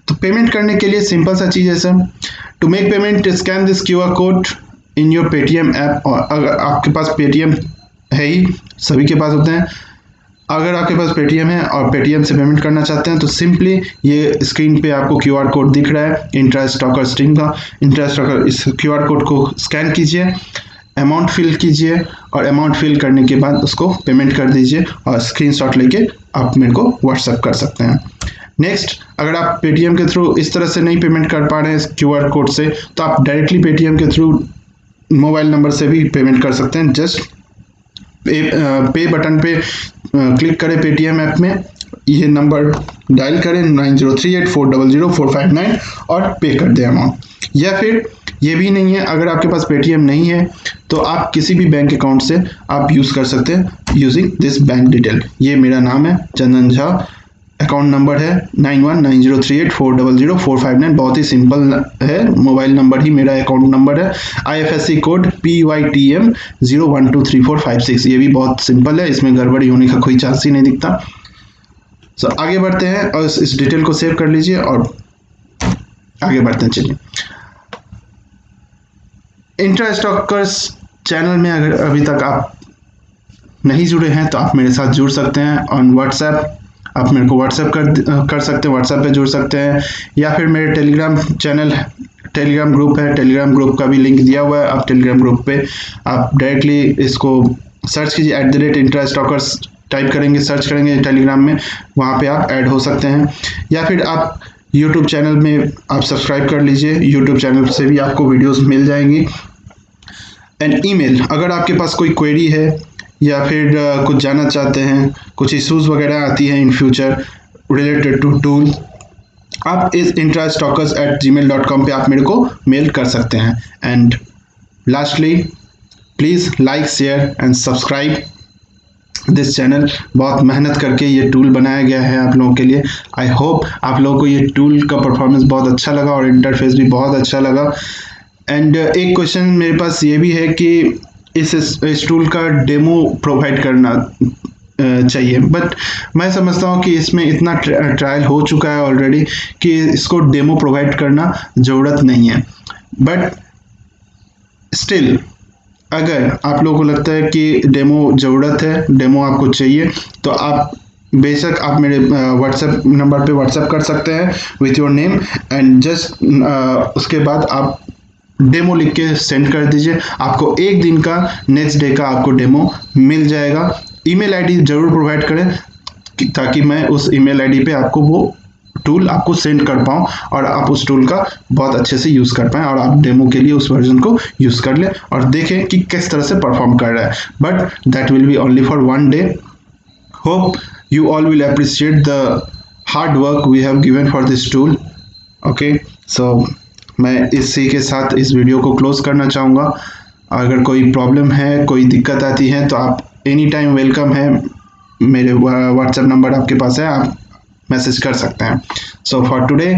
तो पेमेंट करने के लिए सिंपल सा चीज़ है sir, to make payment scan this QR code in your Paytm app. और अगर आपके पास पेटीएम है ही, सभी के पास होते हैं, अगर आपके पास पेटीएम है और पेटीएम से पेमेंट करना चाहते हैं तो सिंपली ये स्क्रीन पे आपको क्यूआर कोड दिख रहा है इंट्रा स्टॉकर स्ट्रीम का। इंट्रा स्टॉकर, इस क्यूआर कोड को स्कैन कीजिए, अमाउंट फिल कीजिए, और अमाउंट फिल करने के बाद उसको पेमेंट कर दीजिए, और स्क्रीनशॉट लेके आप मेरे को व्हाट्सएप कर सकते हैं। नेक्स्ट, अगर आप पेटीएम के थ्रू इस तरह से नहीं पेमेंट कर पा रहे हैं इस क्यूआर कोड से, तो आप डायरेक्टली पेटीएम के थ्रू मोबाइल नंबर से भी पेमेंट कर सकते हैं। जस्ट पे बटन पे क्लिक करें पेटीएम ऐप में, ये नंबर डायल करें 9038400459 और पे कर दें अमाउंट। या फिर ये भी नहीं है, अगर आपके पास पेटीएम नहीं है तो आप किसी भी बैंक अकाउंट से आप यूज़ कर सकते हैं यूजिंग दिस बैंक डिटेल। ये मेरा नाम है चंदन झा, अकाउंट नंबर है 919038400459। बहुत ही सिंपल है, मोबाइल नंबर ही मेरा अकाउंट नंबर है। IFSC कोड PYTM 0123456, ये भी बहुत सिंपल है, इसमें गड़बड़ी होने का कोई चांस ही नहीं दिखता। सो आगे बढ़ते हैं और इस डिटेल को सेव कर लीजिए और आगे बढ़ते हैं। चलिए, इंट्रा स्टॉकर्स चैनल में अगर अभी तक आप नहीं जुड़े हैं तो आप मेरे साथ जुड़ सकते हैं ऑन व्हाट्सएप। आप मेरे को व्हाट्सएप कर सकते हैं, व्हाट्सएप पे जुड़ सकते हैं, या फिर मेरे टेलीग्राम ग्रुप है, टेलीग्राम ग्रुप का भी लिंक दिया हुआ है। आप टेलीग्राम ग्रुप पे आप डायरेक्टली इसको सर्च कीजिए, @इंट्रा स्टॉकर्स टाइप करेंगे, सर्च करेंगे टेलीग्राम में, वहाँ पे आप ऐड हो सकते हैं। या फिर आप यूट्यूब चैनल में आप सब्सक्राइब कर लीजिए, यूट्यूब चैनल से भी आपको वीडियोस मिल जाएंगी। एंड ईमेल, अगर आपके पास कोई क्वेरी है या फिर कुछ जानना चाहते हैं, कुछ इश्यूज वगैरह आती हैं in future related to tool, आप इस intrastokers@gmail.com पे आप मेरे को मेल कर सकते हैं। And lastly, please like, share and subscribe this channel. बहुत मेहनत करके ये टूल बनाया गया है आप लोगों के लिए। आई होप आप लोगों को ये टूल का परफॉर्मेंस बहुत अच्छा लगा और इंटरफेस भी बहुत अच्छा लगा। एंड एक क्वेश्चन मेरे पास ये भी है कि इस टूल का डेमो प्रोवाइड करना चाहिए, बट मैं समझता हूँ कि इसमें इतना ट्रायल हो चुका है ऑलरेडी कि इसको डेमो प्रोवाइड करना ज़रूरत नहीं है। बट स्टिल, अगर आप लोगों को लगता है कि डेमो ज़रूरत है, डेमो आपको चाहिए, तो आप बेशक आप मेरे व्हाट्सएप नंबर पे व्हाट्सएप कर सकते हैं with your name, and just उसके बाद आप डेमो लिख के सेंड कर दीजिए। आपको एक दिन का, नेक्स्ट डे का आपको डेमो मिल जाएगा। ईमेल आईडी जरूर प्रोवाइड करें ताकि मैं उस ईमेल आईडी पे आपको वो टूल आपको सेंड कर पाऊँ और आप उस टूल का बहुत अच्छे से यूज़ कर पाएँ और आप डेमो के लिए उस वर्जन को यूज़ कर लें और देखें कि किस तरह से परफॉर्म कर रहा है। But that will be only for one day. Hope you all will appreciate the hard work we have given for this tool. Okay, so मैं इसी के साथ इस वीडियो को क्लोज करना चाहूँगा। अगर कोई प्रॉब्लम है, कोई दिक्कत आती है तो आप एनी टाइम वेलकम है, मेरे व्हाट्सएप नंबर आपके पास है, आप मैसेज कर सकते हैं। So for today,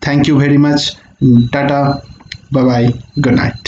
thank you very much, tata, bye bye, good night.